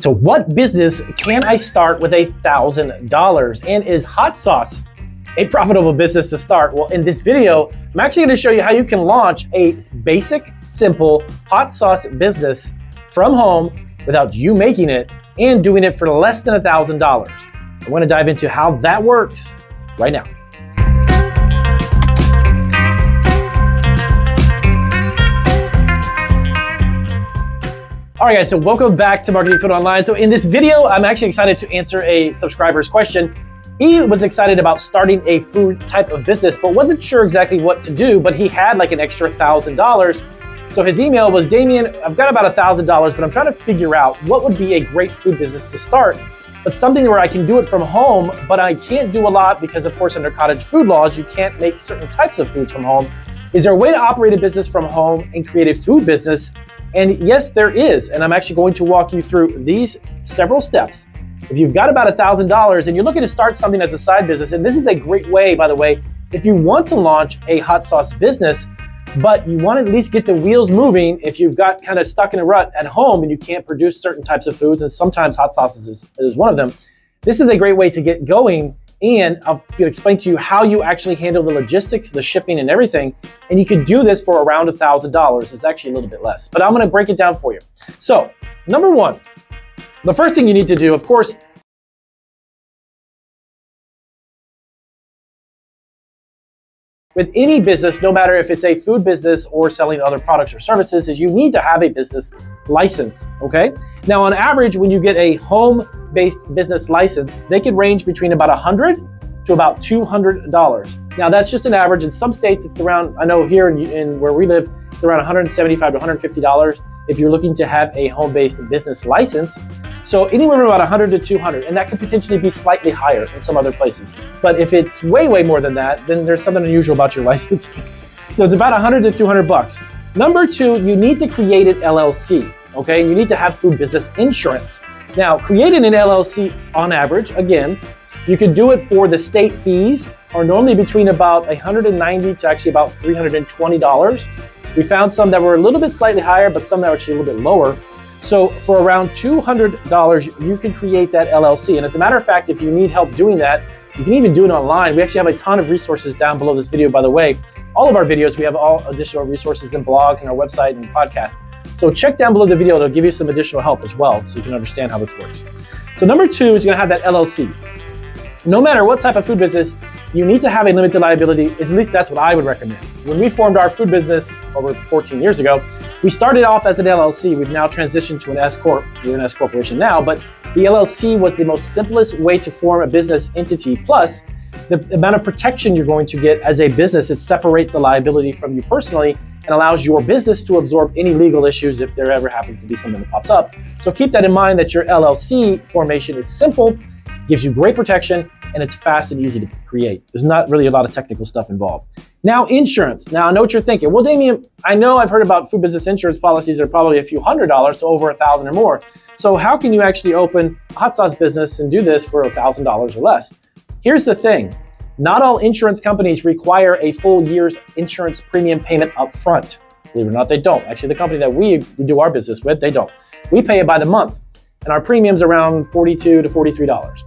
So what business can I start with $1,000? And is hot sauce a profitable business to start? Well, in this video, I'm actually going to show you how you can launch a basic, simple hot sauce business from home without you making it and doing it for less than $1,000. I want to dive into how that works right now. All right, guys, so welcome back to Marketing Food Online. So in this video, I'm actually excited to answer a subscriber's question. He was excited about starting a food type of business, but wasn't sure exactly what to do, but he had like an extra $1,000. So his email was, Damien, I've got about $1,000, but I'm trying to figure out what would be a great food business to start, but something where I can do it from home, but I can't do a lot because, of course, under cottage food laws, you can't make certain types of foods from home. Is there a way to operate a business from home and create a food business? And yes, there is. And I'm actually going to walk you through these several steps. If you've got about $1,000 and you're looking to start something as a side business, and this is a great way, by the way, if you want to launch a hot sauce business, but you want to at least get the wheels moving, if you've got kind of stuck in a rut at home and you can't produce certain types of foods, and sometimes hot sauces is one of them, this is a great way to get going. And I'll explain to you how you actually handle the logistics, the shipping and everything. And you could do this for around $1,000. It's actually a little bit less, but I'm gonna break it down for you. So, number one, the first thing you need to do, of course, with any business, no matter if it's a food business or selling other products or services, is you need to have a business license, okay? Now, on average, when you get a home-based business license, they can range between about $100 to about $200. Now, that's just an average. In some states, it's around, I know here in where we live, it's around $175 to $150 if you're looking to have a home-based business license. So anywhere from about $100 to $200, and that could potentially be slightly higher in some other places. But if it's way, way more than that, then there's something unusual about your license. So it's about $100 to $200. Number two, you need to create an LLC, okay? You need to have food business insurance. Now, creating an LLC on average, again, you could do it for the state fees, are normally between about $190 to actually about $320. We found some that were a little bit slightly higher, but some that were actually a little bit lower. So for around $200, you can create that LLC. And as a matter of fact, if you need help doing that, you can even do it online. We actually have a ton of resources down below this video, by the way. All of our videos, we have all additional resources and blogs and our website and podcasts. So check down below the video, it'll give you some additional help as well, so you can understand how this works. So number two is you're gonna have that LLC. No matter what type of food business, you need to have a limited liability. At least that's what I would recommend. When we formed our food business over 14 years ago, we started off as an LLC. We've now transitioned to an S Corp. We're an S Corporation now, but the LLC was the most simplest way to form a business entity. Plus, the amount of protection you're going to get as a business, it separates the liability from you personally and allows your business to absorb any legal issues if there ever happens to be something that pops up. So keep that in mind that your LLC formation is simple, gives you great protection, and it's fast and easy to create. There's not really a lot of technical stuff involved. Now, insurance. Now, I know what you're thinking. Well, Damien, I know I've heard about food business insurance policies that are probably a few $100 to over $1,000 or more. So how can you actually open a hot sauce business and do this for $1,000 or less? Here's the thing. Not all insurance companies require a full year's insurance premium payment up front. Believe it or not, they don't. Actually, the company that we do our business with, they don't. We pay it by the month, and our premium's around $42 to $43.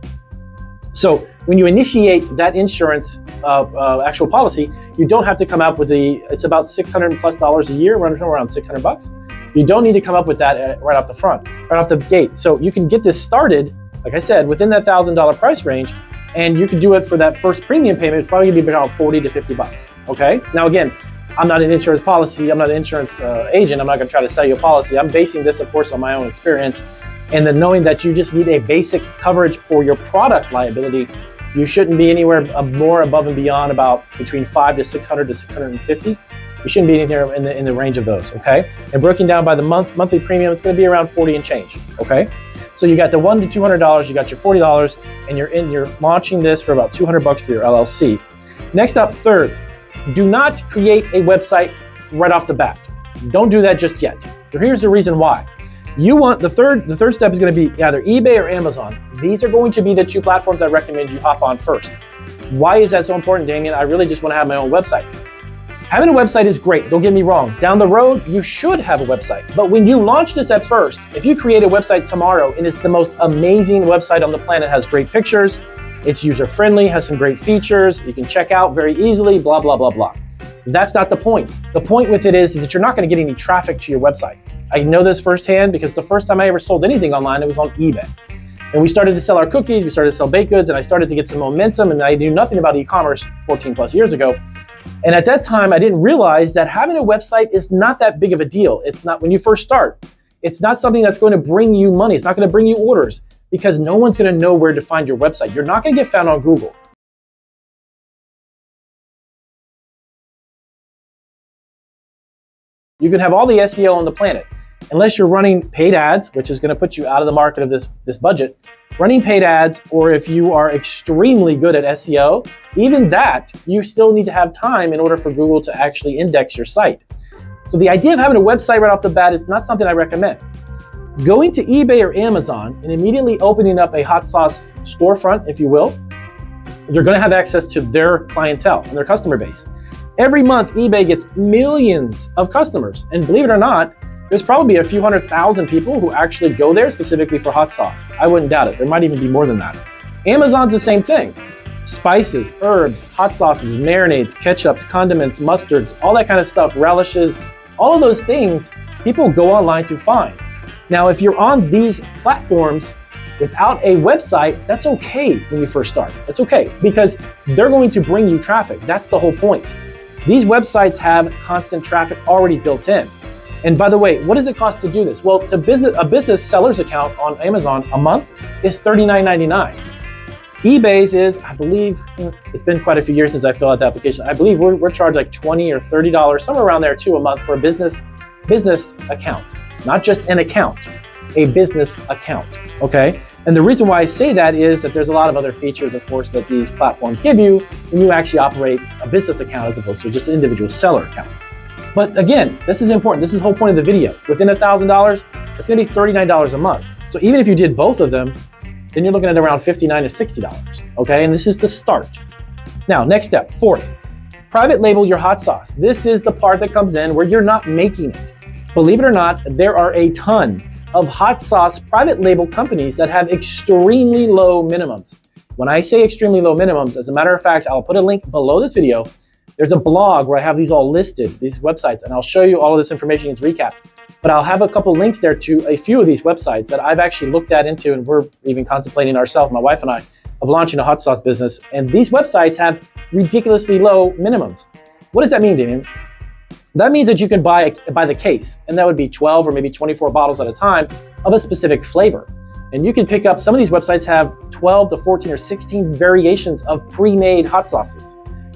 So when you initiate that insurance actual policy, you don't have to come up with it's about $600+ a year, around $600. You don't need to come up with that right off the front, right off the gate. So you can get this started, like I said, within that $1,000 price range, and you could do it for that first premium payment. It's probably gonna be around $40 to $50, okay? Now again, I'm not an insurance policy, I'm not an insurance agent, I'm not gonna try to sell you a policy. I'm basing this, of course, on my own experience. And then knowing that you just need a basic coverage for your product liability, you shouldn't be anywhere more above and beyond about between $500 to $600 to $650. You shouldn't be anywhere in the range of those, okay? And broken down by the monthly premium, it's gonna be around 40 and change, okay? So you got the $100 to $200, you got your $40, and you're launching this for about $200 for your LLC. Next up, third, do not create a website right off the bat. Don't do that just yet. So here's the reason why. You want the third step is going to be either eBay or Amazon. These are going to be the two platforms I recommend you hop on first. Why is that so important, Damien? I really just want to have my own website. Having a website is great, don't get me wrong. Down the road, you should have a website. But when you launch this at first, if you create a website tomorrow and it's the most amazing website on the planet, has great pictures, it's user-friendly, has some great features, you can check out very easily, blah, blah, blah, blah. That's not the point. The point with it is that you're not gonna get any traffic to your website. I know this firsthand because the first time I ever sold anything online, it was on eBay. And we started to sell our cookies, we started to sell baked goods, and I started to get some momentum, and I knew nothing about e-commerce 14 plus years ago. And at that time, I didn't realize that having a website is not that big of a deal. It's not, when you first start, it's not something that's going to bring you money. It's not going to bring you orders because no one's going to know where to find your website. You're not going to get found on Google. You can have all the SEO on the planet. Unless you're running paid ads, which is going to put you out of the market of this budget, running paid ads, or if you are extremely good at SEO, even that, you still need to have time in order for Google to actually index your site. So the idea of having a website right off the bat is not something I recommend. Going to eBay or Amazon and immediately opening up a hot sauce storefront, if you will, you're going to have access to their clientele and their customer base. Every month, eBay gets millions of customers, and believe it or not, there's probably a few 100,000 people who actually go there specifically for hot sauce. I wouldn't doubt it. There might even be more than that. Amazon's the same thing. Spices, herbs, hot sauces, marinades, ketchups, condiments, mustards, all that kind of stuff, relishes, all of those things people go online to find. Now, if you're on these platforms without a website, that's okay when you first start. That's okay because they're going to bring you traffic. That's the whole point. These websites have constant traffic already built in. And by the way, what does it cost to do this? Well, a business seller's account on Amazon a month is $39.99. eBay's is, I believe, it's been quite a few years since I filled out the application. I believe we're charged like $20 or $30, somewhere around there too, a month for a business account. Not just an account, a business account, okay? And the reason why I say that is that there's a lot of other features, of course, that these platforms give you when you actually operate a business account as opposed to just an individual seller account. But again, this is important. This is the whole point of the video. Within $1,000, it's gonna be $39 a month. So even if you did both of them, then you're looking at around $59 to $60, okay? And this is the start. Now, next step, fourth, private label your hot sauce. This is the part that comes in where you're not making it. Believe it or not, there are a ton of hot sauce private label companies that have extremely low minimums. When I say extremely low minimums, as a matter of fact, I'll put a link below this video. There's a blog where I have these all listed, these websites, and I'll show you all of this information in this recap. But I'll have a couple links there to a few of these websites that I've actually looked at into, and we're even contemplating ourselves, my wife and I, of launching a hot sauce business. And these websites have ridiculously low minimums. What does that mean, Damien? That means that you can buy the case, and that would be 12 or maybe 24 bottles at a time of a specific flavor. And you can pick up, some of these websites have 12 to 14 or 16 variations of pre-made hot sauces.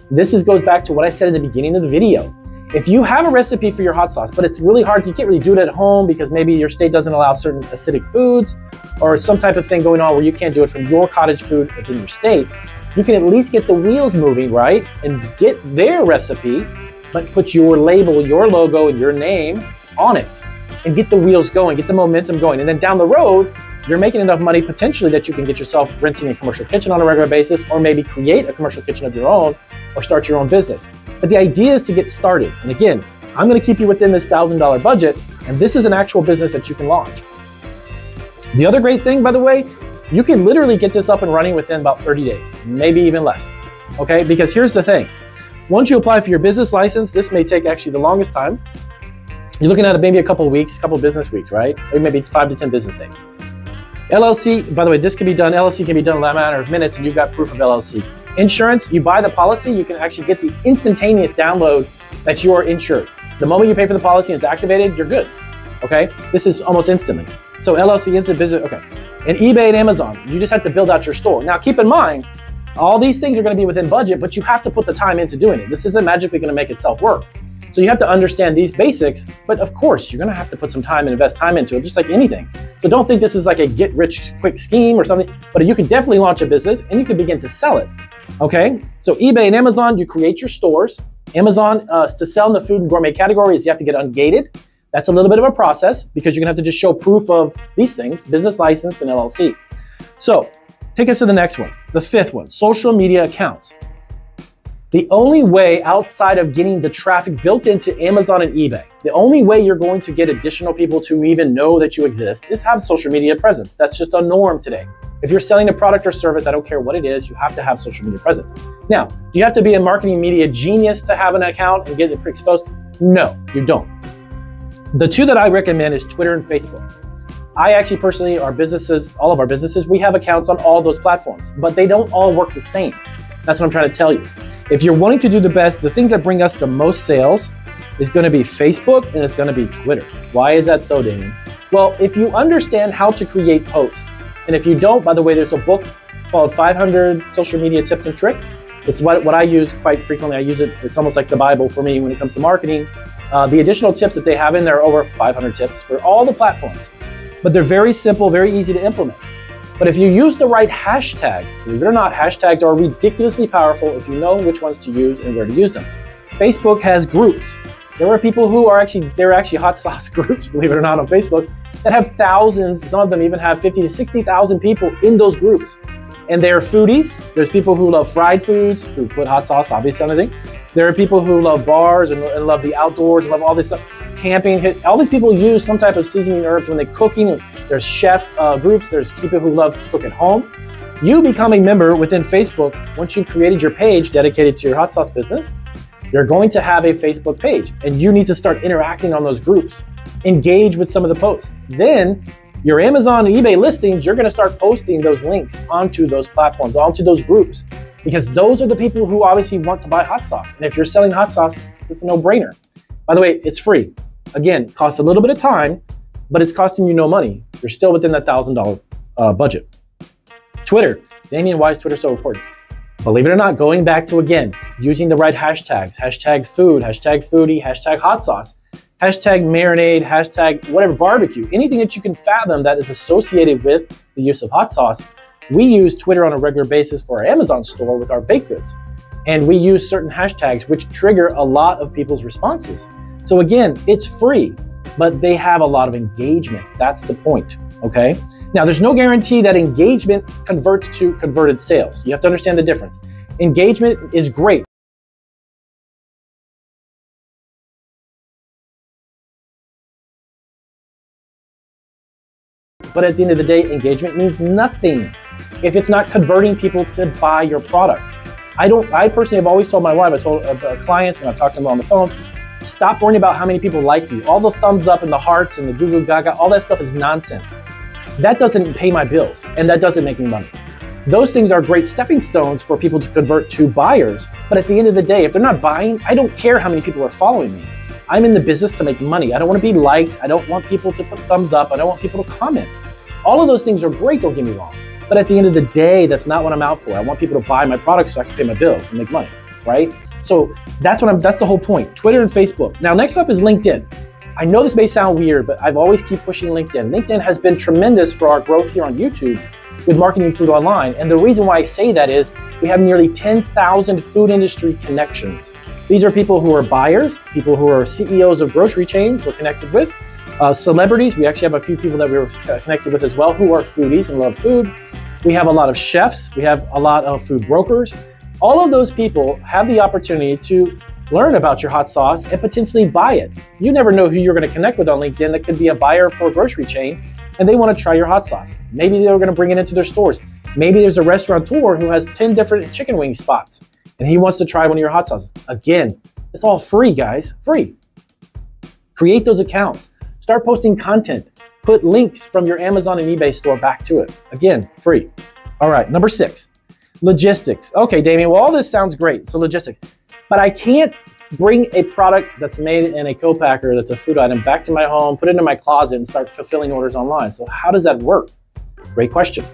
This goes back to what I said at the beginning of the video. If you have a recipe for your hot sauce, but it's really hard, you can't really do it at home because maybe your state doesn't allow certain acidic foods or some type of thing going on where you can't do it from your cottage food within your state, you can at least get the wheels moving, right? And get their recipe, but put your label, your logo, and your name on it and get the wheels going, get the momentum going. And then down the road, you're making enough money potentially that you can get yourself renting a commercial kitchen on a regular basis, or maybe create a commercial kitchen of your own or start your own business. But the idea is to get started. And again, I'm gonna keep you within this $1,000 budget, and this is an actual business that you can launch. The other great thing, by the way, you can literally get this up and running within about 30 days, maybe even less, okay? Because here's the thing. Once you apply for your business license, this may take actually the longest time. You're looking at maybe a couple weeks, couple business weeks, right? Or maybe 5 to 10 business days. LLC, by the way, this can be done, LLC can be done in a matter of minutes and you've got proof of LLC. Insurance, you buy the policy, you can actually get the instantaneous download that you are insured. The moment you pay for the policy and it's activated, you're good, okay? This is almost instantly. So LLC, instant visit, okay. And eBay and Amazon, you just have to build out your store. Now keep in mind, all these things are gonna be within budget, but you have to put the time into doing it. This isn't magically gonna make itself work. So you have to understand these basics, but of course, you're gonna have to put some time and invest time into it, just like anything. So don't think this is like a get rich quick scheme or something, but you can definitely launch a business and you can begin to sell it, okay? So eBay and Amazon, you create your stores. Amazon, to sell in the food and gourmet categories, you have to get ungated. That's a little bit of a process because you're gonna have to just show proof of these things, business license and LLC. So take us to the next one, the fifth one, social media accounts. The only way outside of getting the traffic built into Amazon and eBay, the only way you're going to get additional people to even know that you exist is have social media presence. That's just a norm today. If you're selling a product or service, I don't care what it is, you have to have social media presence. Now, do you have to be a marketing media genius to have an account and get it exposed? No, you don't. The two that I recommend is Twitter and Facebook. I actually personally, our businesses, all of our businesses, we have accounts on all those platforms, but they don't all work the same. That's what I'm trying to tell you. If you're wanting to do the best, the things that bring us the most sales is going to be Facebook and it's going to be Twitter. Why is that so, Damien? Well, if you understand how to create posts, and if you don't, by the way, there's a book called 500 Social Media Tips and Tricks. It's what I use quite frequently. I use it, it's almost like the Bible for me when it comes to marketing. The additional tips that they have in there are over 500 tips for all the platforms. But they're very simple, very easy to implement. But if you use the right hashtags, believe it or not, hashtags are ridiculously powerful if you know which ones to use and where to use them. Facebook has groups. There are people who are actually hot sauce groups, believe it or not, on Facebook that have thousands, some of them even have 50 to 60,000 people in those groups. And they're foodies. There's people who love fried foods, who put hot sauce, obviously, on everything. There are people who love bars and love the outdoors and love all this stuff. Camping, all these people use some type of seasoning herbs when they're cooking. There's chef groups, there's people who love to cook at home. You become a member within Facebook. Once you've created your page dedicated to your hot sauce business, you're going to have a Facebook page and you need to start interacting on those groups. Engage with some of the posts. Then your Amazon and eBay listings, you're gonna start posting those links onto those platforms, onto those groups, because those are the people who obviously want to buy hot sauce. And if you're selling hot sauce, it's a no-brainer. By the way, it's free. Again, it costs a little bit of time, but it's costing you no money. You're still within that $1,000 budget. Twitter. Damien, why is Twitter so important? Believe it or not, going back to, again, using the right hashtags, hashtag food, hashtag foodie, hashtag hot sauce, hashtag marinade, hashtag whatever, barbecue, anything that you can fathom that is associated with the use of hot sauce. We use Twitter on a regular basis for our Amazon store with our baked goods. And we use certain hashtags which trigger a lot of people's responses. So again, it's free, but they have a lot of engagement. That's the point, okay? Now, there's no guarantee that engagement converts to converted sales. You have to understand the difference. Engagement is great. But at the end of the day, engagement means nothing if it's not converting people to buy your product. I personally have always told my wife, I told clients when I talked to them on the phone, stop worrying about how many people like you. All the thumbs up and the hearts and the goo goo gaga, all that stuff is nonsense. That doesn't pay my bills and that doesn't make me money. Those things are great stepping stones for people to convert to buyers. But at the end of the day, if they're not buying, I don't care how many people are following me. I'm in the business to make money. I don't want to be liked. I don't want people to put thumbs up. I don't want people to comment. All of those things are great, don't get me wrong. But at the end of the day, that's not what I'm out for. I want people to buy my products so I can pay my bills and make money, right? So that's the whole point. Twitter and Facebook. Now, next up is LinkedIn. I know this may sound weird, but I've always keep pushing LinkedIn. LinkedIn has been tremendous for our growth here on YouTube with marketing food online. And the reason why I say that is we have nearly 10,000 food industry connections. These are people who are buyers, people who are CEOs of grocery chains we're connected with, celebrities. We actually have a few people that we're connected with as well who are foodies and love food. We have a lot of chefs. We have a lot of food brokers. All of those people have the opportunity to learn about your hot sauce and potentially buy it. You never know who you're going to connect with on LinkedIn. That could be a buyer for a grocery chain and they want to try your hot sauce. Maybe they're going to bring it into their stores. Maybe there's a restaurateur who has 10 different chicken wing spots and he wants to try one of your hot sauces. Again, it's all free, guys, free. Create those accounts. Start posting content. Put links from your Amazon and eBay store back to it. Again, free. All right, number 6, logistics. Okay, Damien, well, all this sounds great. So logistics, but I can't bring a product that's made in a co-packer that's a food item back to my home, put it in my closet and start fulfilling orders online. So how does that work? Great question.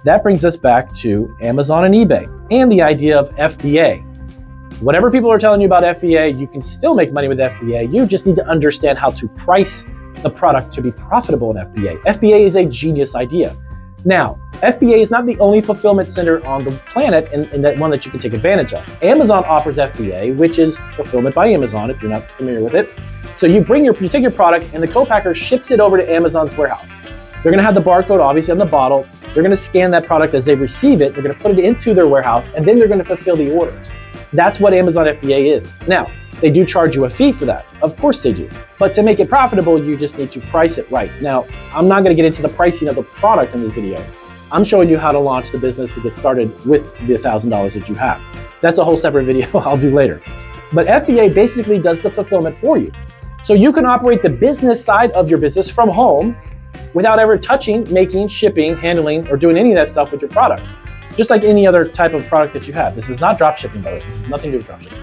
That brings us back to Amazon and eBay and the idea of FBA. Whatever people are telling you about FBA, you can still make money with FBA. You just need to understand how to price the product to be profitable in FBA. FBA is a genius idea. Now, FBA is not the only fulfillment center on the planet and that one that you can take advantage of. Amazon offers FBA, which is fulfillment by Amazon, if you're not familiar with it. So you take your product and the co-packer ships it over to Amazon's warehouse. They're gonna have the barcode obviously on the bottle. They're gonna scan that product as they receive it. They're gonna put it into their warehouse and then they're gonna fulfill the orders. That's what Amazon FBA is. Now, they do charge you a fee for that. Of course they do. But to make it profitable, you just need to price it right. Now, I'm not going to get into the pricing of the product in this video. I'm showing you how to launch the business to get started with the $1,000 that you have. That's a whole separate video I'll do later. But FBA basically does the fulfillment for you. So you can operate the business side of your business from home without ever touching, making, shipping, handling, or doing any of that stuff with your product. Just like any other type of product that you have. This is not drop shipping, by the way. This has nothing to do with drop shipping.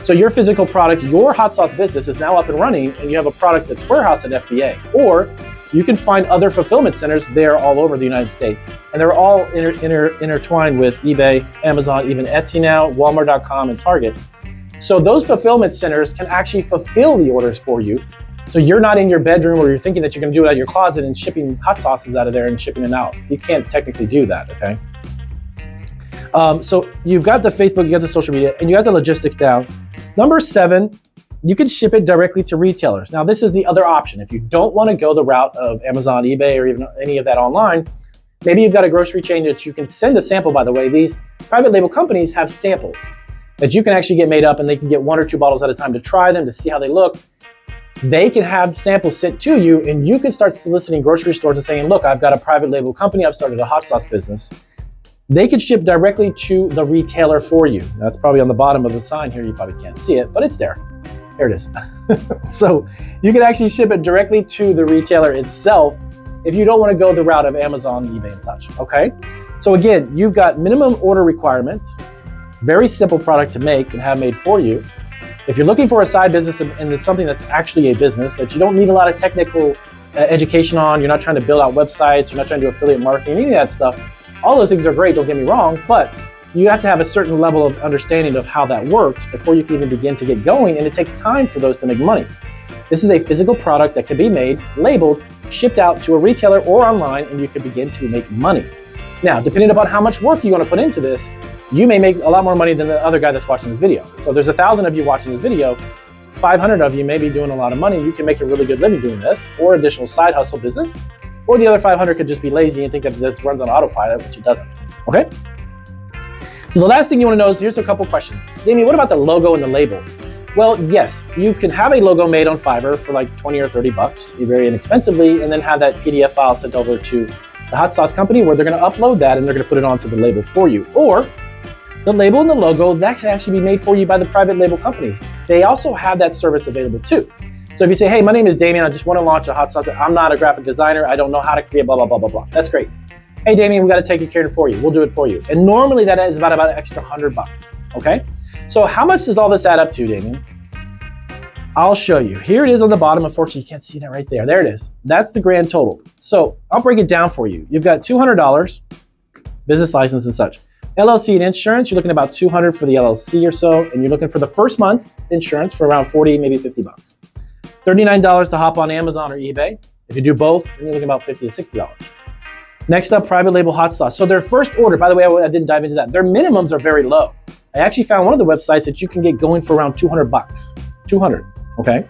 So your physical product, your hot sauce business is now up and running, and you have a product that's warehoused at FBA. Or you can find other fulfillment centers there all over the United States. And they're all intertwined with eBay, Amazon, even Etsy now, Walmart.com, and Target. So those fulfillment centers can actually fulfill the orders for you. So you're not in your bedroom or you're thinking that you're going to do it out of your closet and shipping hot sauces out of there and shipping them out. You can't technically do that, okay? So you've got the Facebook, you got the social media, and you got the logistics down. Number 7, you can ship it directly to retailers. Now, this is the other option. If you don't want to go the route of Amazon, eBay, or even any of that online, maybe you've got a grocery chain that you can send a sample, by the way. These private label companies have samples that you can actually get made up, and they can get 1 or 2 bottles at a time to try them, to see how they look. They can have samples sent to you, and you can start soliciting grocery stores and saying, look, I've got a private label company. I've started a hot sauce business. They can ship directly to the retailer for you. Now, it's probably on the bottom of the sign here. You probably can't see it, but it's there. There it is. So you can actually ship it directly to the retailer itself if you don't want to go the route of Amazon, eBay, and such, okay? So again, you've got minimum order requirements, very simple product to make and have made for you. If you're looking for a side business and it's something that's actually a business that you don't need a lot of technical education on, you're not trying to build out websites, you're not trying to do affiliate marketing, any of that stuff, all those things are great, don't get me wrong, but you have to have a certain level of understanding of how that works before you can even begin to get going, and it takes time for those to make money. This is a physical product that can be made, labeled, shipped out to a retailer or online, and you can begin to make money. Now, depending upon how much work you want to put into this, you may make a lot more money than the other guy that's watching this video. So there's 1,000 of you watching this video, 500 of you may be doing a lot of money. You can make a really good living doing this, or additional side hustle business. Or the other 500 could just be lazy and think that this runs on autopilot, which it doesn't, okay? So the last thing you want to know is, here's a couple questions. Jamie, what about the logo and the label? Well, yes, you can have a logo made on Fiverr for like 20 or 30 bucks, very inexpensively, and then have that PDF file sent over to the hot sauce company where they're going to upload that and they're going to put it onto the label for you. Or the label and the logo, that can actually be made for you by the private label companies. They also have that service available too. So if you say, hey, my name is Damien, I just want to launch a hot sauce. I'm not a graphic designer. I don't know how to create blah, blah, blah, blah, blah. That's great. Hey, Damien, we got to take care of it for you. We'll do it for you. And normally that is about an extra 100 bucks, okay? So how much does all this add up to, Damien? I'll show you. Here it is on the bottom. Unfortunately, you can't see that right there. There it is. That's the grand total. So I'll break it down for you. You've got $200, business license and such. LLC and insurance, you're looking at about $200 for the LLC or so, and you're looking for the first month's insurance for around 40, maybe 50 bucks. $39 to hop on Amazon or eBay. If you do both, then you're looking about $50 to $60. Next up, private label hot sauce. So their first order, by the way, I didn't dive into that. Their minimums are very low. I actually found one of the websites that you can get going for around 200 bucks. 200, okay?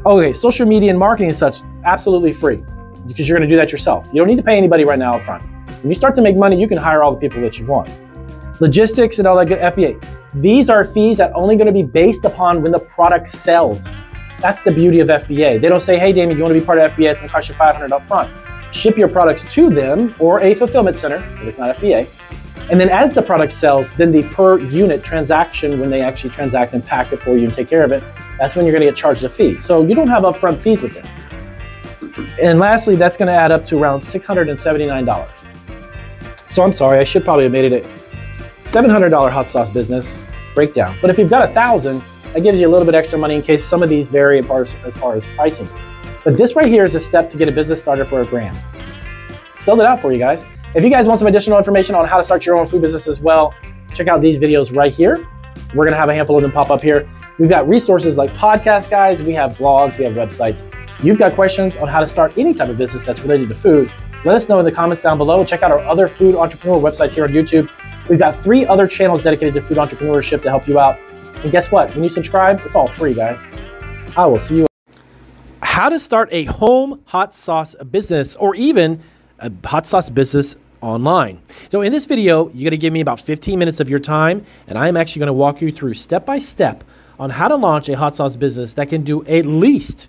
Okay, social media and marketing and such, absolutely free because you're gonna do that yourself. You don't need to pay anybody right now up front. When you start to make money, you can hire all the people that you want. Logistics and all that good FBA. These are fees that are only gonna be based upon when the product sells. That's the beauty of FBA. They don't say, hey, Damien, you want to be part of FBA? It's going to cost you $500 up front. Ship your products to them or a fulfillment center, if it's not FBA. And then as the product sells, then the per unit transaction, when they actually transact and pack it for you and take care of it, that's when you're going to get charged a fee. So you don't have upfront fees with this. And lastly, that's going to add up to around $679. So I'm sorry, I should probably have made it a $700 hot sauce business breakdown. But if you've got 1,000, that gives you a little bit extra money in case some of these vary as far as pricing. But this right here is a step to get a business started for $1,000. Spelled it out for you guys. If you guys want some additional information on how to start your own food business as well, check out these videos right here. We're gonna have a handful of them pop up here. We've got resources like podcast guides, we have blogs, we have websites. You've got questions on how to start any type of business that's related to food, let us know in the comments down below. Check out our other food entrepreneur websites here on YouTube. We've got 3 other channels dedicated to food entrepreneurship to help you out. And guess what? When you subscribe, it's all free, guys. I will see you. How to start a home hot sauce business, or even a hot sauce business online. So in this video, you're going to give me about 15 minutes of your time, and I'm actually going to walk you through step by step on how to launch a hot sauce business that can do at least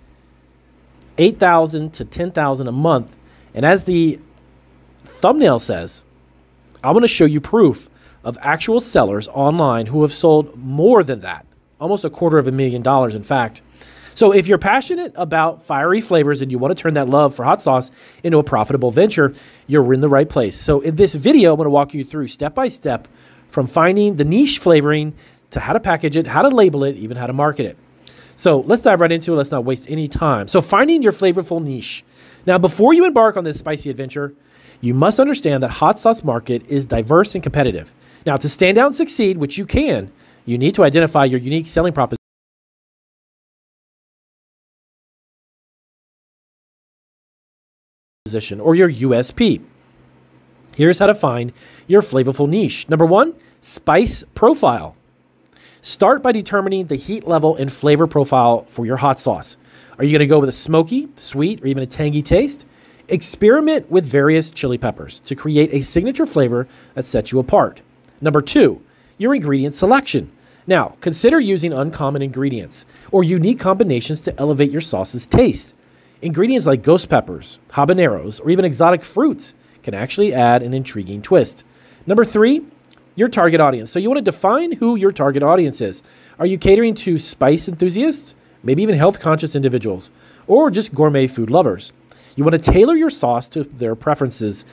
$8,000 to $10,000 a month. And as the thumbnail says, I'm going to show you proof of actual sellers online who have sold more than that, almost $250,000, in fact. So if you're passionate about fiery flavors and you want to turn that love for hot sauce into a profitable venture, you're in the right place. So in this video, I'm going to walk you through step by step from finding the niche flavoring to how to package it, how to label it, even how to market it. So let's dive right into it. Let's not waste any time. So finding your flavorful niche. Now, before you embark on this spicy adventure, you must understand that hot sauce market is diverse and competitive. Now, to stand out and succeed, which you can, you need to identify your unique selling proposition or your USP. Here's how to find your flavorful niche. Number one, spice profile. Start by determining the heat level and flavor profile for your hot sauce. Are you going to go with a smoky, sweet, or even a tangy taste? Experiment with various chili peppers to create a signature flavor that sets you apart. Number two, your ingredient selection. Now, consider using uncommon ingredients or unique combinations to elevate your sauce's taste. Ingredients like ghost peppers, habaneros, or even exotic fruits can actually add an intriguing twist. Number three, your target audience. So you want to define who your target audience is. Are you catering to spice enthusiasts, maybe even health-conscious individuals, or just gourmet food lovers? You want to tailor your sauce to their preferences.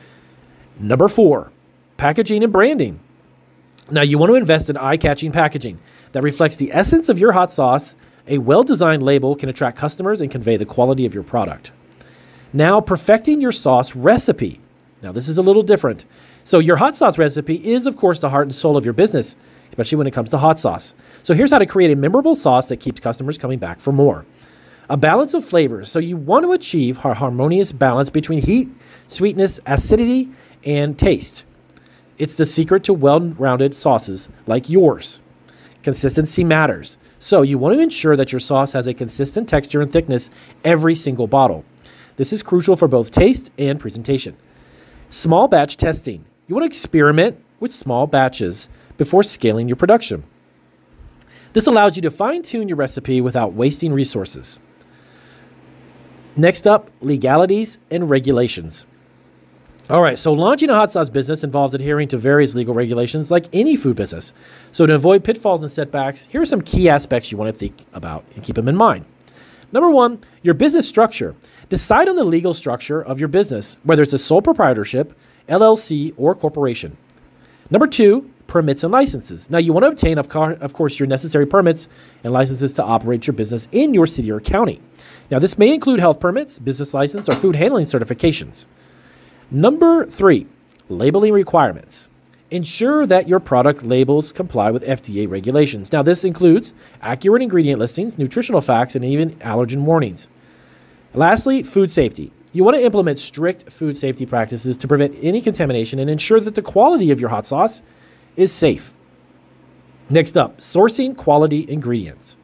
Number four, packaging and branding. Now, you want to invest in eye-catching packaging that reflects the essence of your hot sauce. A well-designed label can attract customers and convey the quality of your product. Now, perfecting your sauce recipe. Now, this is a little different. So your hot sauce recipe is, of course, the heart and soul of your business, especially when it comes to hot sauce. So here's how to create a memorable sauce that keeps customers coming back for more. A balance of flavors. So you want to achieve a harmonious balance between heat, sweetness, acidity, and taste. It's the secret to well-rounded sauces like yours. Consistency matters. So you want to ensure that your sauce has a consistent texture and thickness every single bottle. This is crucial for both taste and presentation. Small batch testing. You want to experiment with small batches before scaling your production. This allows you to fine-tune your recipe without wasting resources. Next up, legalities and regulations. All right, so launching a hot sauce business involves adhering to various legal regulations like any food business. So to avoid pitfalls and setbacks, here are some key aspects you want to think about and keep them in mind. Number one, your business structure. Decide on the legal structure of your business, whether it's a sole proprietorship, LLC, or corporation. Number two, permits and licenses. Now, you want to obtain, of course, your necessary permits and licenses to operate your business in your city or county. Now, this may include health permits, business license, or food handling certifications. Number three, labeling requirements. Ensure that your product labels comply with FDA regulations. Now, this includes accurate ingredient listings, nutritional facts, and even allergen warnings. Lastly, food safety. You want to implement strict food safety practices to prevent any contamination and ensure that the quality of your hot sauce is safe. Next up, sourcing quality ingredients.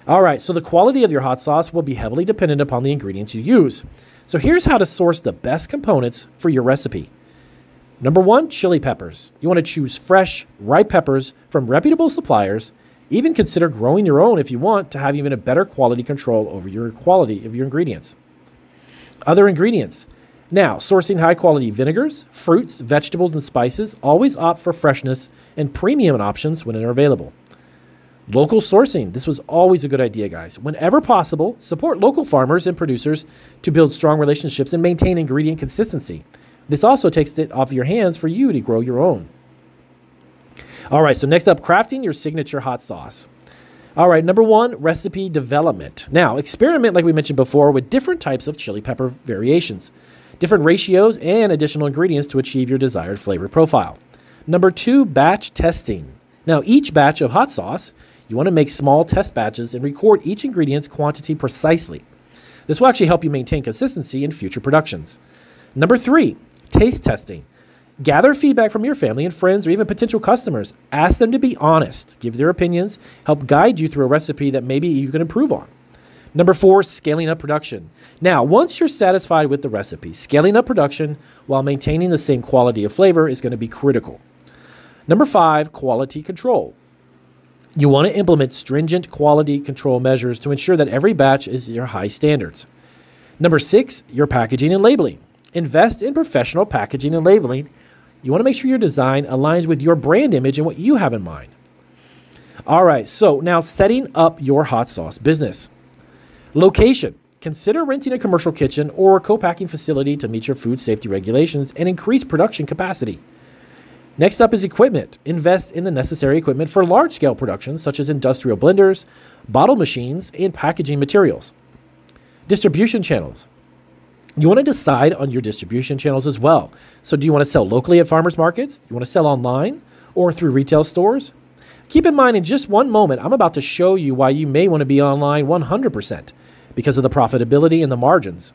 All right, so the quality of your hot sauce will be heavily dependent upon the ingredients you use. So here's how to source the best components for your recipe. Number one, chili peppers. You want to choose fresh, ripe peppers from reputable suppliers. Even consider growing your own if you want to have even a better quality control over your quality of your ingredients. Other ingredients. Now, sourcing high-quality vinegars, fruits, vegetables, and spices. Always opt for freshness and premium options when they're available. Local sourcing. This was always a good idea, guys. Whenever possible, support local farmers and producers to build strong relationships and maintain ingredient consistency. This also takes it off your hands for you to grow your own. All right, so next up, crafting your signature hot sauce. All right, number one, recipe development. Now, experiment, like we mentioned before, with different types of chili pepper variations, different ratios, and additional ingredients to achieve your desired flavor profile. Number two, batch testing. Now, each batch of hot sauce, you want to make small test batches and record each ingredient's quantity precisely. This will actually help you maintain consistency in future productions. Number three, taste testing. Gather feedback from your family and friends or even potential customers. Ask them to be honest, give their opinions, help guide you through a recipe that maybe you can improve on. Number 4, scaling up production. Now, once you're satisfied with the recipe, scaling up production while maintaining the same quality of flavor is going to be critical. Number 5, quality control. You want to implement stringent quality control measures to ensure that every batch is your high standards. Number 6, your packaging and labeling. Invest in professional packaging and labeling. You want to make sure your design aligns with your brand image and what you have in mind. All right, so now setting up your hot sauce business. Location. Consider renting a commercial kitchen or co-packing facility to meet your food safety regulations and increase production capacity. Next up is equipment. Invest in the necessary equipment for large-scale production, such as industrial blenders, bottle machines, and packaging materials. Distribution channels. You want to decide on your distribution channels as well. So do you want to sell locally at farmers markets? Do you want to sell online or through retail stores? Keep in mind, in just one moment, I'm about to show you why you may want to be online 100% because of the profitability and the margins.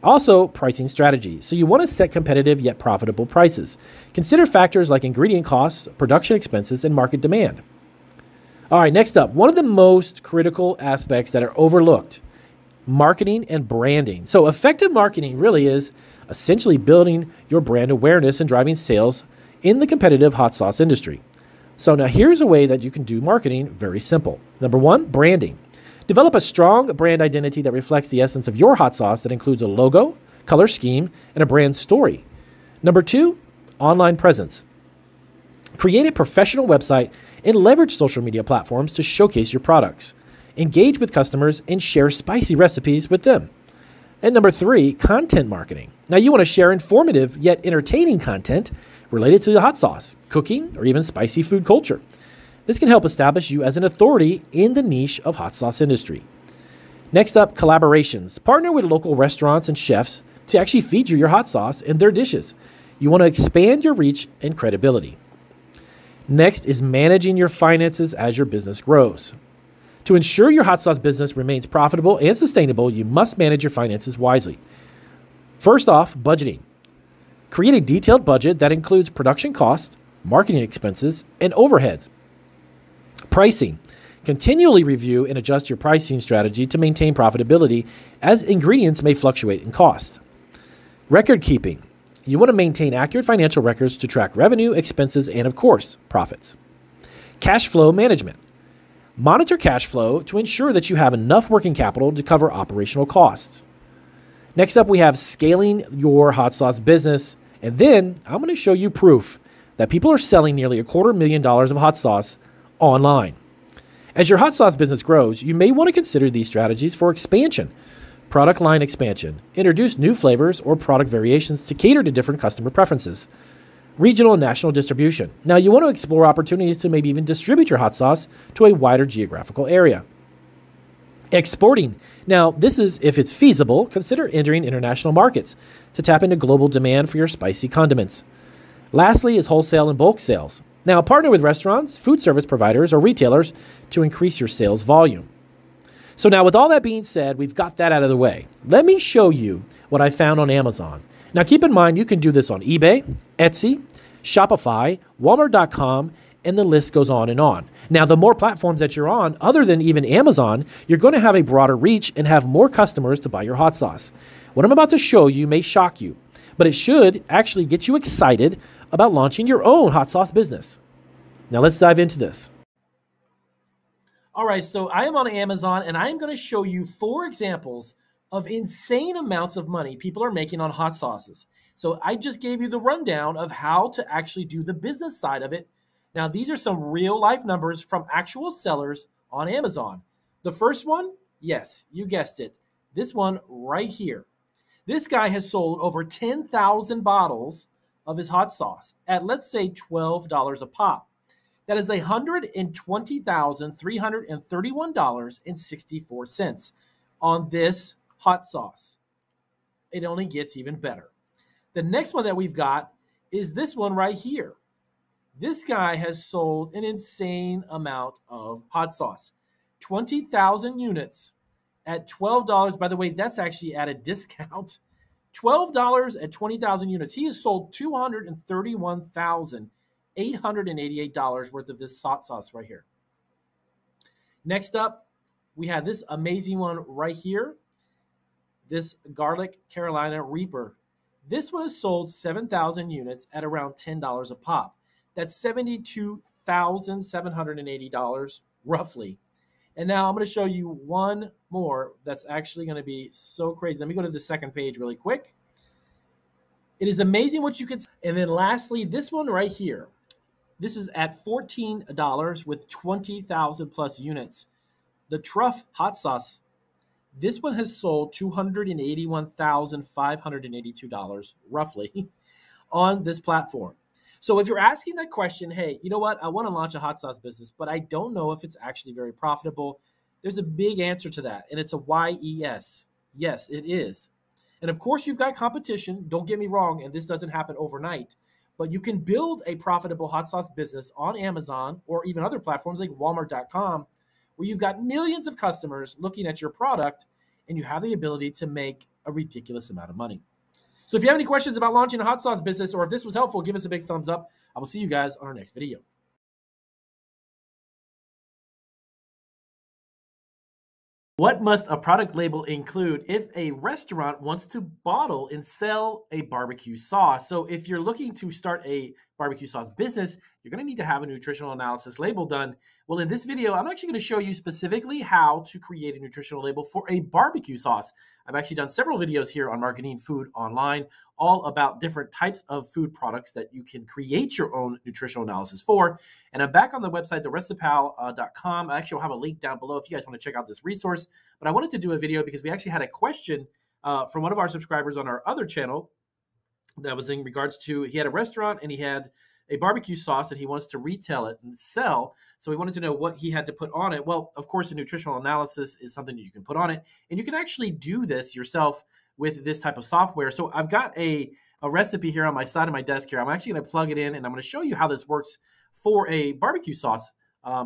Also, pricing strategy. So you want to set competitive yet profitable prices. Consider factors like ingredient costs, production expenses, and market demand. All right, next up, one of the most critical aspects that are overlooked, marketing and branding. So effective marketing really is essentially building your brand awareness and driving sales in the competitive hot sauce industry. So now here's a way that you can do marketing very simple. Number 1, branding. Develop a strong brand identity that reflects the essence of your hot sauce that includes a logo, color scheme, and a brand story. Number 2, online presence. Create a professional website and leverage social media platforms to showcase your products. Engage with customers and share spicy recipes with them. And number 3, content marketing. Now you want to share informative yet entertaining content related to the hot sauce, cooking, or even spicy food culture. This can help establish you as an authority in the niche of hot sauce industry. Next up, collaborations. Partner with local restaurants and chefs to actually feature your hot sauce in their dishes. You want to expand your reach and credibility. Next is managing your finances as your business grows. To ensure your hot sauce business remains profitable and sustainable, you must manage your finances wisely. First off, budgeting. Create a detailed budget that includes production costs, marketing expenses, and overheads. Pricing. Continually review and adjust your pricing strategy to maintain profitability as ingredients may fluctuate in cost. Record keeping. You want to maintain accurate financial records to track revenue, expenses, and of course, profits. Cash flow management. Monitor cash flow to ensure that you have enough working capital to cover operational costs. Next up, we have scaling your hot sauce business. And then I'm going to show you proof that people are selling nearly $250,000 of hot sauce online. As your hot sauce business grows, you may want to consider these strategies for expansion, product line expansion, introduce new flavors or product variations to cater to different customer preferences, regional and national distribution. Now, you want to explore opportunities to maybe even distribute your hot sauce to a wider geographical area. Exporting. Now, this is, if it's feasible, consider entering international markets to tap into global demand for your spicy condiments. Lastly is wholesale and bulk sales. Now, partner with restaurants, food service providers, or retailers to increase your sales volume. So now with all that being said, we've got that out of the way. Let me show you what I found on Amazon. Now, keep in mind, you can do this on eBay, Etsy, Shopify, Walmart.com, and the list goes on and on. Now, the more platforms that you're on, other than even Amazon, you're going to have a broader reach and have more customers to buy your hot sauce. What I'm about to show you may shock you, but it should actually get you excited about launching your own hot sauce business. Now, let's dive into this. All right, so I am on Amazon, and I am going to show you 4 examples of insane amounts of money people are making on hot sauces. So I just gave you the rundown of how to actually do the business side of it. Now, these are some real life numbers from actual sellers on Amazon. The first one, yes, you guessed it. This one right here. This guy has sold over 10,000 bottles of his hot sauce at, let's say, $12 a pop. That is $120,331.64 on this hot sauce. It only gets even better. The next one that we've got is this one right here. This guy has sold an insane amount of hot sauce. 20,000 units at $12. By the way, that's actually at a discount. $12 at 20,000 units. He has sold $231,888 worth of this hot sauce right here. Next up, we have this amazing one right here, this garlic Carolina Reaper. This one has sold 7,000 units at around $10 a pop. That's $72,780 roughly. And now I'm going to show you one more that's actually going to be so crazy. Let me go to the second page really quick. It is amazing what you can. And then lastly, this one right here. This is at $14 with 20,000 plus units. The Truff hot sauce. This one has sold $281,582 roughly on this platform. So if you're asking that question, hey, you know what? I want to launch a hot sauce business, but I don't know if it's actually very profitable. There's a big answer to that, and it's a YES. Yes, it is. And of course, you've got competition. Don't get me wrong, and this doesn't happen overnight. But you can build a profitable hot sauce business on Amazon or even other platforms like Walmart.com, where you've got millions of customers looking at your product and you have the ability to make a ridiculous amount of money. So if you have any questions about launching a hot sauce business, or if this was helpful, give us a big thumbs up. I will see you guys on our next video. What must a product label include if a restaurant wants to bottle and sell a barbecue sauce? So if you're looking to start a barbecue sauce business, you're going to need to have a nutritional analysis label done. Well, in this video, I'm actually going to show you specifically how to create a nutritional label for a barbecue sauce. I've actually done several videos here on marketing food online, all about different types of food products that you can create your own nutritional analysis for. And I'm back on the website, therecipe.com. I actually will have a link down below if you guys want to check out this resource. But I wanted to do a video because we actually had a question from one of our subscribers on our other channel that was in regards to, he had a restaurant and he had a barbecue sauce that he wants to retail it and sell. So we wanted to know what he had to put on it. Well, of course, a nutritional analysis is something that you can put on it. And you can actually do this yourself with this type of software. So I've got a recipe here on my side of my desk here. I'm actually going to plug it in and I'm going to show you how this works for a barbecue sauce.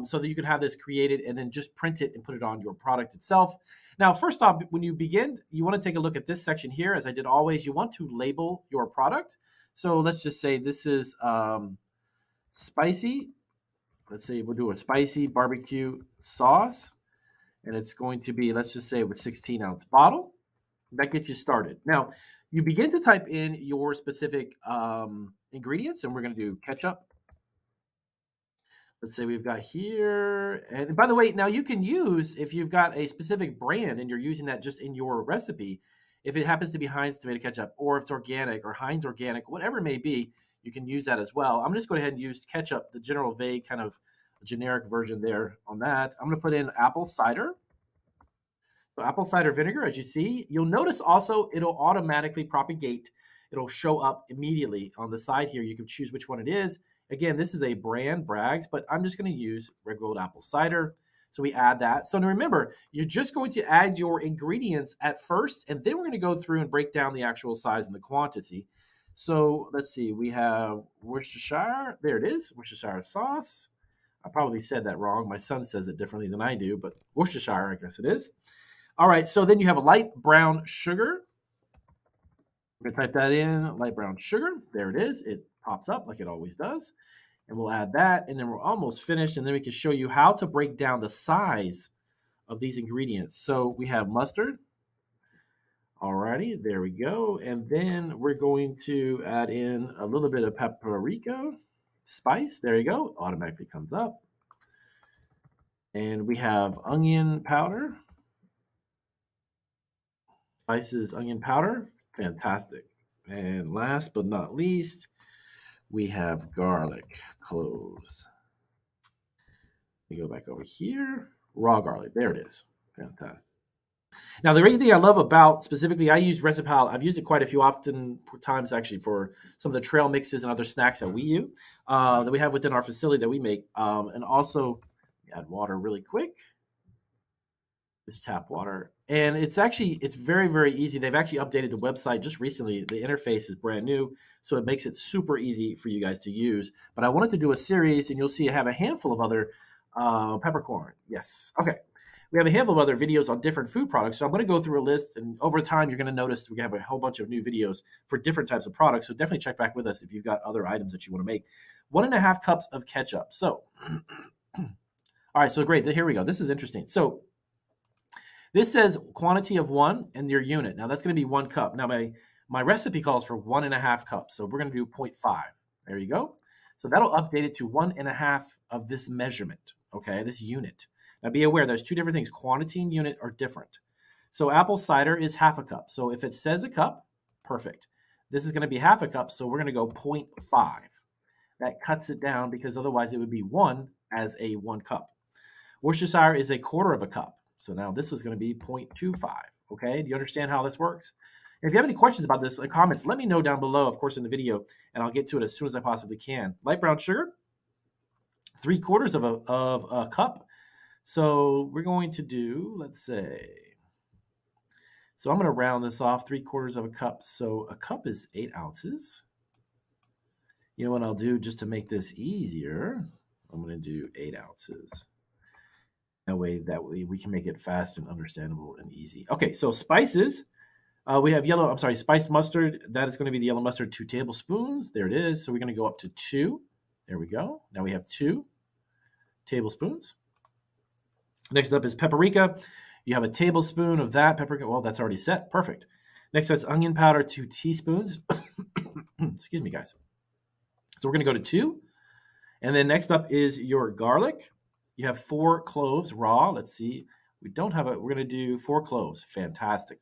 So that you can have this created and then just print it and put it on your product itself. Now, first off, when you begin, you want to take a look at this section here. As I did always, you want to label your product. So let's just say this is spicy. Let's say we'll do a spicy barbecue sauce. And it's going to be, let's just say with 16-ounce bottle. That gets you started. Now, you begin to type in your specific ingredients, and we're going to do ketchup. Let's say we've got here, and by the way, now you can use, if you've got a specific brand and you're using that just in your recipe, if it happens to be Heinz tomato ketchup, or if it's organic or Heinz organic, whatever it may be, you can use that as well. I'm just going to go ahead and use ketchup, the general vague kind of generic version there on that. I'm going to put in apple cider. So apple cider vinegar, as you see, you'll notice also it'll automatically propagate. It'll show up immediately on the side here. You can choose which one it is. Again, this is a brand, Bragg's, but I'm just going to use regular old apple cider. So we add that. So now remember, you're just going to add your ingredients at first, and then we're going to go through and break down the actual size and the quantity. So let's see, we have Worcestershire. There it is, Worcestershire sauce. I probably said that wrong. My son says it differently than I do, but Worcestershire, I guess it is. All right, so then you have a light brown sugar. We're going to type that in, light brown sugar. There it is. It pops up like it always does. And we'll add that, and then we're almost finished, and then we can show you how to break down the size of these ingredients. So we have mustard. Alrighty, there we go. And then we're going to add in a little bit of paprika spice. There you go. Automatically comes up. And we have onion powder. Spices, onion powder. Fantastic. And last but not least, we have garlic cloves. We go back over here. Raw garlic. There it is. Fantastic. Now, the great thing I love about, specifically, I use Recipal. I've used it quite a few times, actually, for some of the trail mixes and other snacks that we use, that we have within our facility that we make. And also, add water really quick. Just tap water. And it's very, very easy. They've actually updated the website just recently. The interface is brand new, so it makes it super easy for you guys to use. But I wanted to do a series, and you'll see I have a handful of other peppercorn. Yes. Okay. We have a handful of other videos on different food products. So I'm going to go through a list, and over time, you're going to notice we have a whole bunch of new videos for different types of products. So definitely check back with us if you've got other items that you want to make. 1.5 cups of ketchup. So, all right. So great. Here we go. This is interesting. So This says quantity of 1 and your unit. Now that's going to be 1 cup. Now my recipe calls for 1.5 cups. So we're going to do 0.5. There you go. So that'll update it to 1.5 of this measurement, okay, this unit. Now be aware, there's two different things. Quantity and unit are different. So apple cider is half a cup. So if it says a cup, perfect. This is going to be half a cup, so we're going to go 0.5. That cuts it down because otherwise it would be 1 as a 1 cup. Worcestershire is a quarter of a cup. So now this is going to be 0.25. Okay, do you understand how this works? If you have any questions about this in the comments, let me know down below, of course, in the video, and I'll get to it as soon as I possibly can. Light brown sugar, 3/4 of a cup. So we're going to do, let's say, so I'm going to round this off, 3/4 of a cup. So a cup is 8 ounces. You know what I'll do just to make this easier? I'm going to do 8 ounces. That way we can make it fast and understandable and easy. Okay, so spices. We have spiced mustard. That is going to be the yellow mustard, 2 tablespoons. There it is. So we're going to go up to 2. There we go. Now we have 2 tablespoons. Next up is paprika. You have a tablespoon of that paprika. Well, that's already set. Perfect. Next up is onion powder, 2 teaspoons. Excuse me, guys. So we're going to go to 2. And then next up is your garlic. You have 4 cloves raw. Let's see. We don't have it. We're going to do 4 cloves. Fantastic.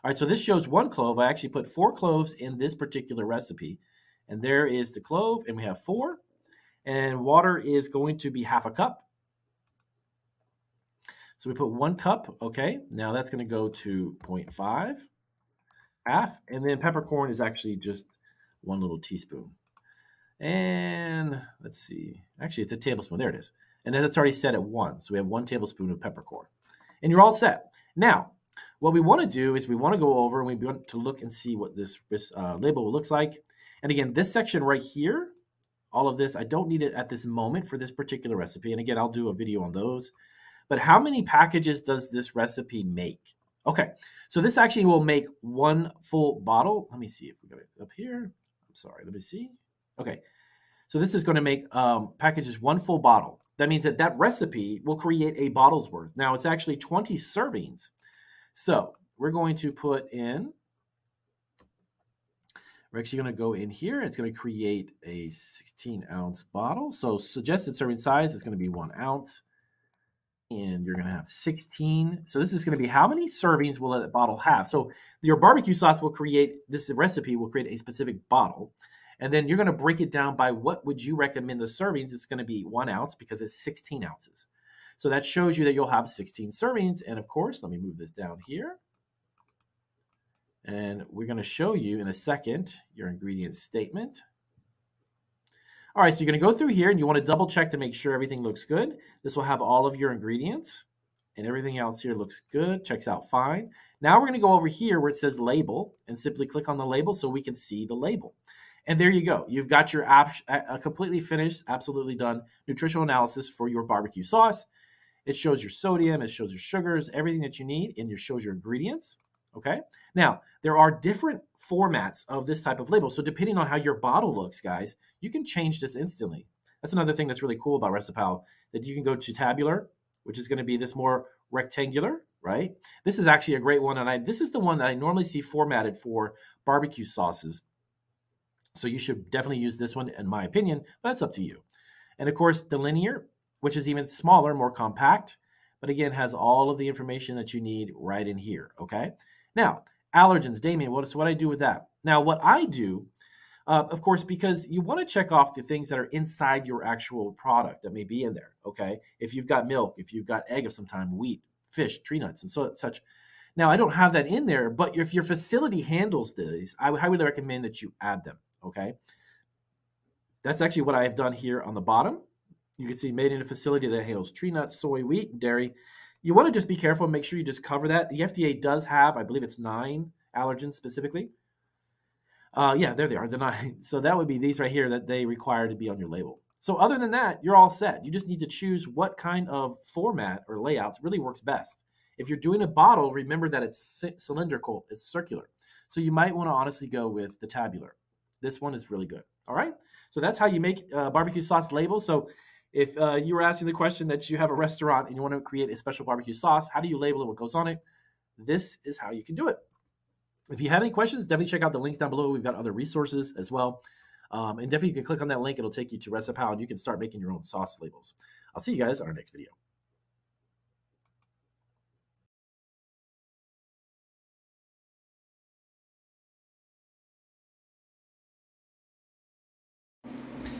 All right, so this shows 1 clove. I actually put 4 cloves in this particular recipe. And there is the clove, and we have 4. And water is going to be half a cup. So we put 1 cup, okay. Now that's going to go to 0.5, half. And then peppercorn is actually just 1 little teaspoon. And let's see. Actually, it's a tablespoon. There it is. And then it's already set at 1. So we have 1 tablespoon of peppercorn. And you're all set. Now, what we want to do is we want to go over and we want to look and see what this label looks like. And again, this section right here, all of this, I don't need it at this moment for this particular recipe. And again, I'll do a video on those. But how many packages does this recipe make? Okay, so this actually will make 1 full bottle. Let me see if we got it up here. I'm sorry, let me see. Okay, so this is going to make packages 1 full bottle. That means that that recipe will create a bottle's worth. Now, it's actually 20 servings. So we're going to put in, we're actually going to go in here. It's going to create a 16-ounce bottle. So suggested serving size is going to be 1 ounce. And you're going to have 16. So this is going to be how many servings will that bottle have? So your barbecue sauce will create, this recipe will create a specific bottle. And then you're going to break it down by what would you recommend the servings. It's going to be 1 ounce because it's 16 ounces. So that shows you that you'll have 16 servings. And of course, let me move this down here. And we're going to show you in a second your ingredient statement. All right, so you're going to go through here and you want to double check to make sure everything looks good. This will have all of your ingredients and everything else here looks good, checks out fine. Now we're going to go over here where it says label and simply click on the label so we can see the label. And there you go. You've got your completely finished, absolutely done nutritional analysis for your barbecue sauce. It shows your sodium, it shows your sugars, everything that you need, and it shows your ingredients. Okay. Now, there are different formats of this type of label. So depending on how your bottle looks, guys, you can change this instantly. That's another thing that's really cool about Recipal, that you can go to tabular, which is going to be this more rectangular, right? This is actually a great one. And this is the one that I normally see formatted for barbecue sauces. So you should definitely use this one, in my opinion, but that's up to you. And of course, the linear, which is even smaller, more compact, but again, has all of the information that you need right in here, okay? Now, allergens, Damien, what I do with that? Now, what I do, of course, because you want to check off the things that are inside your actual product that may be in there, okay? If you've got milk, if you've got egg of some time, wheat, fish, tree nuts, and such. Now, I don't have that in there, but if your facility handles these, I would highly recommend that you add them, okay? That's actually what I have done here on the bottom. You can see made in a facility that handles tree nuts, soy, wheat, and dairy. You want to just be careful and make sure you just cover that. The FDA does have, I believe it's 9 allergens specifically. Yeah, there they are, the 9. So that would be these right here that they require to be on your label. So other than that, you're all set. You just need to choose what kind of format or layout really works best. If you're doing a bottle, remember that it's cylindrical, it's circular. So you might want to honestly go with the tabular. This one is really good. All right. So that's how you make barbecue sauce labels. So if you were asking the question that you have a restaurant and you want to create a special barbecue sauce, how do you label it? What goes on it? this is how you can do it. If you have any questions, definitely check out the links down below. We've got other resources as well. And definitely you can click on that link. It'll take you to Recipe and you can start making your own sauce labels. I'll see you guys on our next video.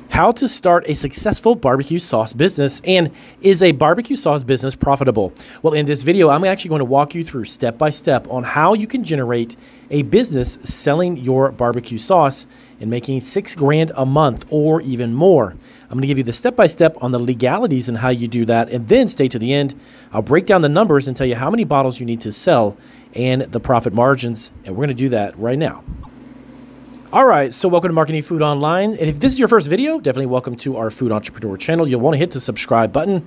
How to start a successful barbecue sauce business, and is a barbecue sauce business profitable? Well, in this video, I'm actually going to walk you through step by step on how you can generate a business selling your barbecue sauce and making $6 grand a month or even more. I'm going to give you the step by step on the legalities and how you do that, and then stay to the end. I'll break down the numbers and tell you how many bottles you need to sell and the profit margins, and we're going to do that right now. All right, so welcome to Marketing Food Online. And if this is your first video, definitely welcome to our Food Entrepreneur channel. You'll want to hit the subscribe button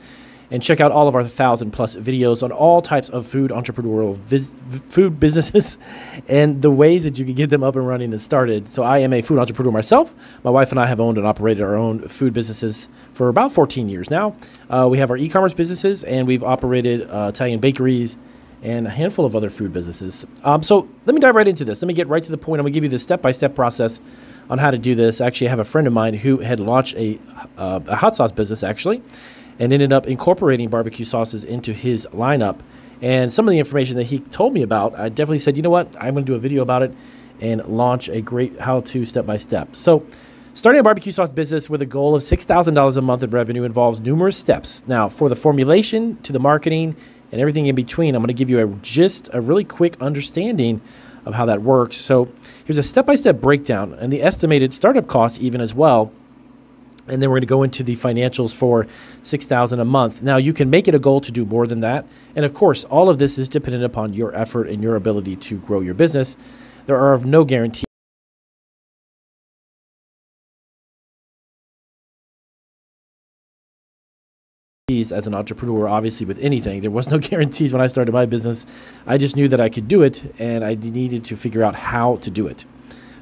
and check out all of our 1,000+ videos on all types of food entrepreneurial food businesses and the ways that you can get them up and running and started. So I am a food entrepreneur myself. My wife and I have owned and operated our own food businesses for about 14 years now. We have our e-commerce businesses, and we've operated Italian bakeries and a handful of other food businesses. So let me dive right into this. Let me get right to the point. I'm going to give you the step-by-step process on how to do this. Actually, I have a friend of mine who had launched a hot sauce business, actually, and ended up incorporating barbecue sauces into his lineup. And some of the information that he told me about, I definitely said, you know what, I'm going to do a video about it and launch a great how-to step-by-step. So starting a barbecue sauce business with a goal of $6,000 a month in revenue involves numerous steps. Now, for the formulation to the marketing and everything in between, I'm going to give you a really quick understanding of how that works. So here's a step-by-step breakdown and the estimated startup costs even as well. And then we're going to go into the financials for $6,000 a month. Now, you can make it a goal to do more than that. And of course, all of this is dependent upon your effort and your ability to grow your business. There are no guarantees as an entrepreneur, obviously, with anything. There was no guarantees when I started my business. I just knew that I could do it, and I needed to figure out how to do it.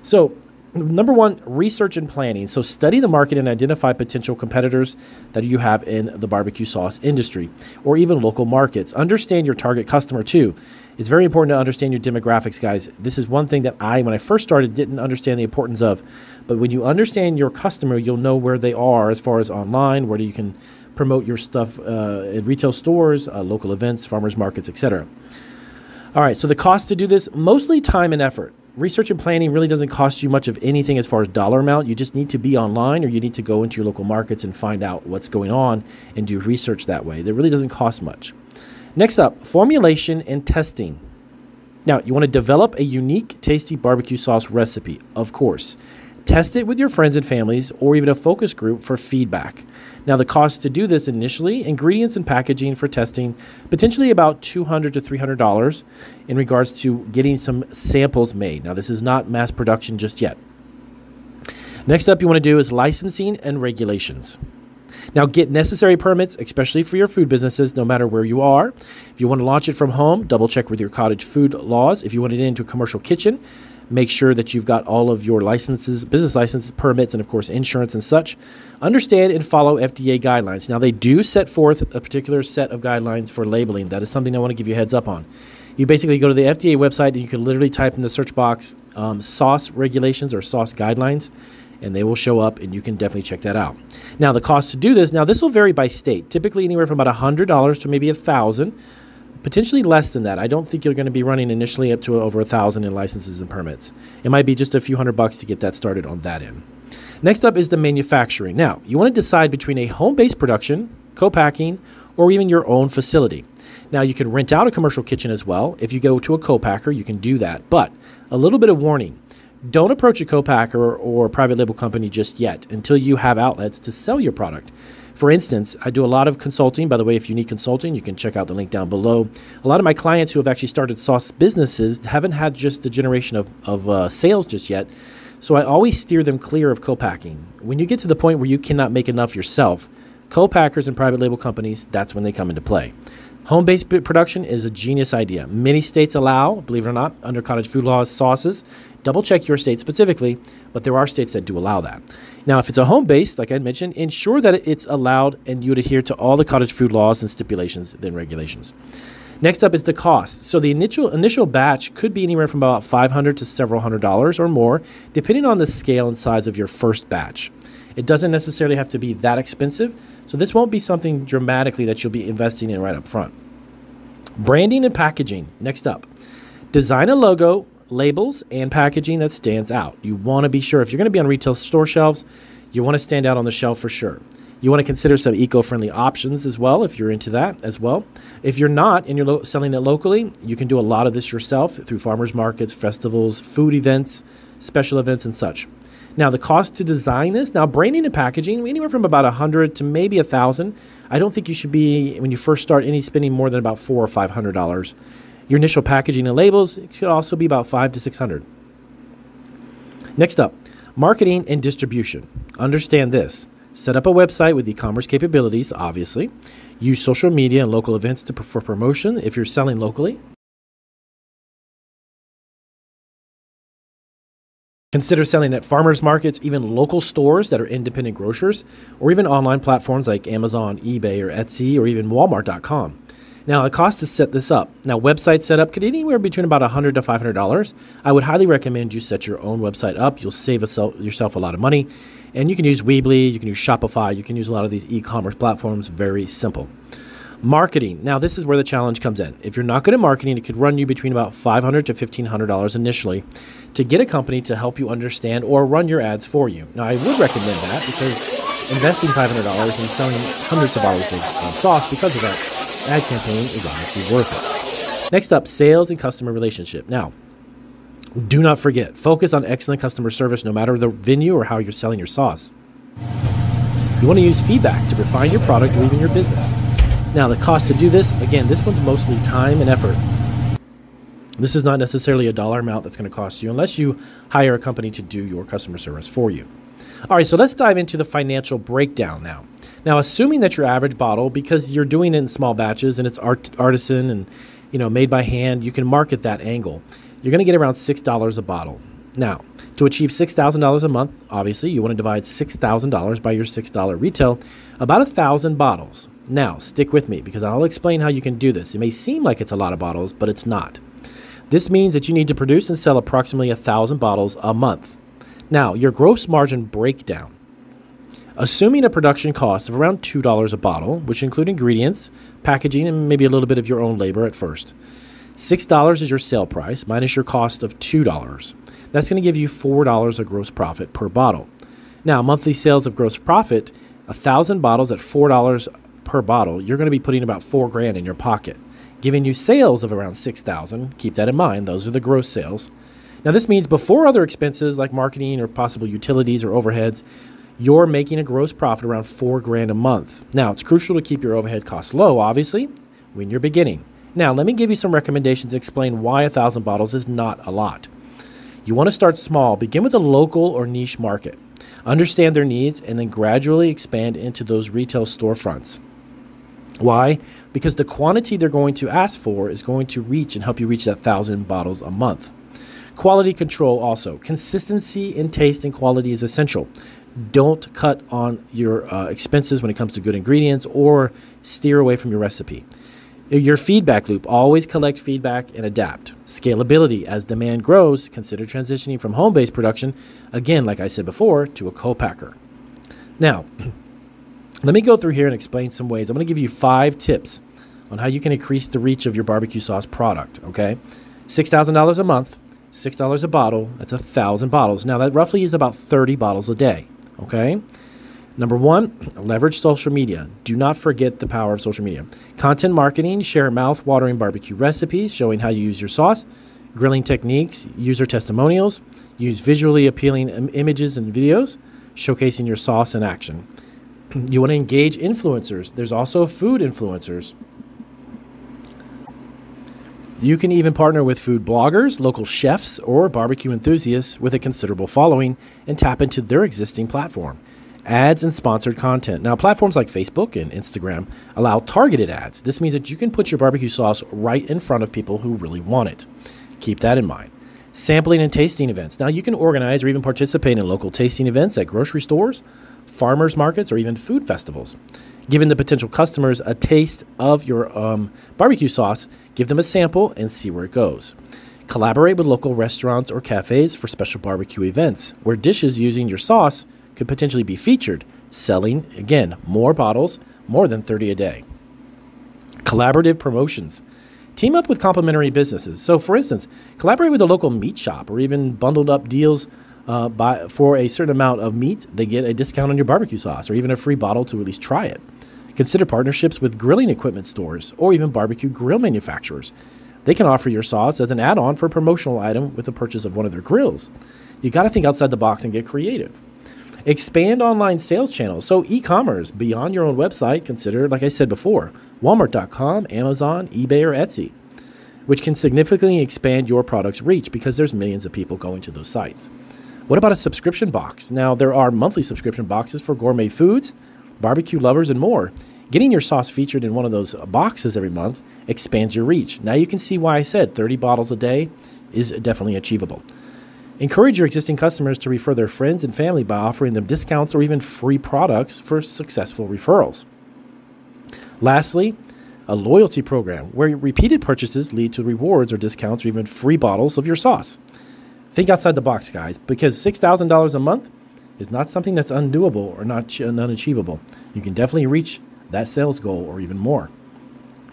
So number one, research and planning. So study the market and identify potential competitors that you have in the barbecue sauce industry or even local markets. Understand your target customer too. It's very important to understand your demographics, guys. This is one thing that when I first started, didn't understand the importance of. But when you understand your customer, you'll know where they are as far as online, where you can promote your stuff in retail stores, local events, farmers markets, etc. All right, so the cost to do this, mostly time and effort. Research and planning really doesn't cost you much of anything as far as dollar amount. You just need to be online, or you need to go into your local markets and find out what's going on and do research that way. That really doesn't cost much. Next up, formulation and testing. Now, you want to develop a unique, tasty barbecue sauce recipe, of course. Test it with your friends and families or even a focus group for feedback. Now, the cost to do this initially, ingredients and packaging for testing, potentially about $200 to $300 in regards to getting some samples made. Now, this is not mass production just yet. Next up, you want to do is licensing and regulations. Now, get necessary permits, especially for your food businesses, no matter where you are. If you want to launch it from home, double check with your cottage food laws. If you want it into a commercial kitchen, make sure that you've got all of your licenses, business licenses, permits, and of course, insurance and such. Understand and follow FDA guidelines. Now, they do set forth a particular set of guidelines for labeling. That is something I want to give you a heads up on. You basically go to the FDA website and you can literally type in the search box sauce regulations or sauce guidelines, and they will show up, and you can definitely check that out. Now, the cost to do this, now this will vary by state, typically anywhere from about $100 to maybe $1,000. Potentially less than that. I don't think you're going to be running initially up to over $1,000 in licenses and permits. It might be just a few $100 to get that started on that end. Next up is the manufacturing. Now, you want to decide between a home-based production, co-packing, or even your own facility. Now, you can rent out a commercial kitchen as well. If you go to a co-packer, you can do that. But a little bit of warning. Don't approach a co-packer or private label company just yet until you have outlets to sell your product. For instance, I do a lot of consulting. By the way, if you need consulting, you can check out the link down below. A lot of my clients who have actually started sauce businesses haven't had just the generation of sales just yet. So I always steer them clear of co-packing. When you get to the point where you cannot make enough yourself, co-packers and private label companies, that's when they come into play. Home-based production is a genius idea. Many states allow, believe it or not, under cottage food laws, sauces. Double check your state specifically, but there are states that do allow that. Now, if it's a home-based, like I mentioned, ensure that it's allowed and you adhere to all the cottage food laws and stipulations and regulations. Next up is the cost. So the initial batch could be anywhere from about $500 to several $100s or more, depending on the scale and size of your first batch. It doesn't necessarily have to be that expensive, so this won't be something dramatically that you'll be investing in right up front. Branding and packaging. Next up, design a logo, labels, and packaging that stands out. You want to be sure, if you're going to be on retail store shelves, you want to stand out on the shelf for sure. You want to consider some eco-friendly options as well, if you're into that as well. If you're not and you're selling it locally, you can do a lot of this yourself through farmers markets, festivals, food events, special events, and such. Now, the cost to design this, now branding and packaging, anywhere from about $100 to maybe $1,000. I don't think you should be, when you first start, spending more than about $400 or $500. Your initial packaging and labels should also be about $500 to $600. Next up, marketing and distribution. Understand this. Set up a website with e-commerce capabilities, obviously. Use social media and local events for promotion if you're selling locally. Consider selling at farmers markets, even local stores that are independent grocers, or even online platforms like Amazon, eBay, or Etsy, or even Walmart.com. Now, the cost to set this up. Now, website setup could anywhere between about $100 to $500. I would highly recommend you set your own website up. You'll save yourself a lot of money. And you can use Weebly, you can use Shopify, you can use a lot of these e-commerce platforms. Very simple. Marketing. Now, this is where the challenge comes in. If you're not good at marketing, it could run you between about $500 to $1,500 initially to get a company to help you understand or run your ads for you. Now, I would recommend that because investing $500 and selling hundreds of bottles of sauce because of that ad campaign is obviously worth it. Next up, sales and customer relationship. Now, do not forget, focus on excellent customer service no matter the venue or how you're selling your sauce. You want to use feedback to refine your product or even your business. Now, the cost to do this, again, this one's mostly time and effort. This is not necessarily a dollar amount that's going to cost you unless you hire a company to do your customer service for you. All right, so let's dive into the financial breakdown now. Now, assuming that your average bottle, because you're doing it in small batches and it's artisan and made by hand, you can market that angle. You're going to get around $6 a bottle. Now, to achieve $6,000 a month, obviously, you want to divide $6,000 by your $6 retail, about 1,000 bottles. Now, stick with me because I'll explain how you can do this. It may seem like it's a lot of bottles, but it's not. This means that you need to produce and sell approximately 1,000 bottles a month. Now, your gross margin breakdown. Assuming a production cost of around $2 a bottle, which include ingredients, packaging, and maybe a little bit of your own labor at first. $6 is your sale price minus your cost of $2. That's going to give you $4 of gross profit per bottle. Now, monthly sales of gross profit, 1,000 bottles at $4 per bottle, you're going to be putting about $4,000 in your pocket, giving you sales of around $6,000. Keep that in mind. Those are the gross sales. Now, this means before other expenses like marketing or possible utilities or overheads, you're making a gross profit around $4,000 a month. Now, it's crucial to keep your overhead costs low, obviously, when you're beginning. Now, let me give you some recommendations and explain why 1,000 bottles is not a lot. You want to start small. Begin with a local or niche market. Understand their needs and then gradually expand into those retail storefronts. Why? Because the quantity they're going to ask for is going to reach and help you reach that 1,000 bottles a month. Quality control also. Consistency in taste and quality is essential. Don't cut on your expenses when it comes to good ingredients or steer away from your recipe. Your feedback loop. Always collect feedback and adapt. Scalability. As demand grows, consider transitioning from home-based production, again, like I said before, to a co-packer. Now, let me go through here and explain some ways. I'm going to give you 5 tips on how you can increase the reach of your barbecue sauce product, okay? $6,000 a month, $6 a bottle, that's 1,000 bottles. Now, that roughly is about 30 bottles a day, okay? Number 1, leverage social media. Do not forget the power of social media. Content marketing, share mouth-watering barbecue recipes showing how you use your sauce, grilling techniques, user testimonials, use visually appealing images and videos, showcasing your sauce in action. You want to engage influencers. There's also food influencers. You can even partner with food bloggers, local chefs, or barbecue enthusiasts with a considerable following and tap into their existing platform. Ads and sponsored content. Now, platforms like Facebook and Instagram allow targeted ads. This means that you can put your barbecue sauce right in front of people who really want it. Keep that in mind. Sampling and tasting events. Now you can organize or even participate in local tasting events at grocery stores, farmers markets, or even food festivals. Giving the potential customers a taste of your barbecue sauce, give them a sample and see where it goes. Collaborate with local restaurants or cafes for special barbecue events where dishes using your sauce could potentially be featured, selling, again, more bottles, more than 30 a day. Collaborative promotions. Team up with complementary businesses. So, for instance, collaborate with a local meat shop or even bundled up deals for a certain amount of meat. They get a discount on your barbecue sauce or even a free bottle to at least try it. Consider partnerships with grilling equipment stores or even barbecue grill manufacturers. They can offer your sauce as an add-on for a promotional item with the purchase of one of their grills. You got to think outside the box and get creative. Expand online sales channels. So e-commerce beyond your own website, consider, like I said before, Walmart.com, Amazon, eBay, or Etsy, which can significantly expand your product's reach because there's millions of people going to those sites. What about a subscription box? Now, there are monthly subscription boxes for gourmet foods, barbecue lovers, and more. Getting your sauce featured in one of those boxes every month expands your reach. Now you can see why I said 30 bottles a day is definitely achievable. Encourage your existing customers to refer their friends and family by offering them discounts or even free products for successful referrals. Lastly, a loyalty program where repeated purchases lead to rewards or discounts or even free bottles of your sauce. Think outside the box, guys, because $6,000 a month is not something that's undoable or not unachievable. You can definitely reach that sales goal or even more.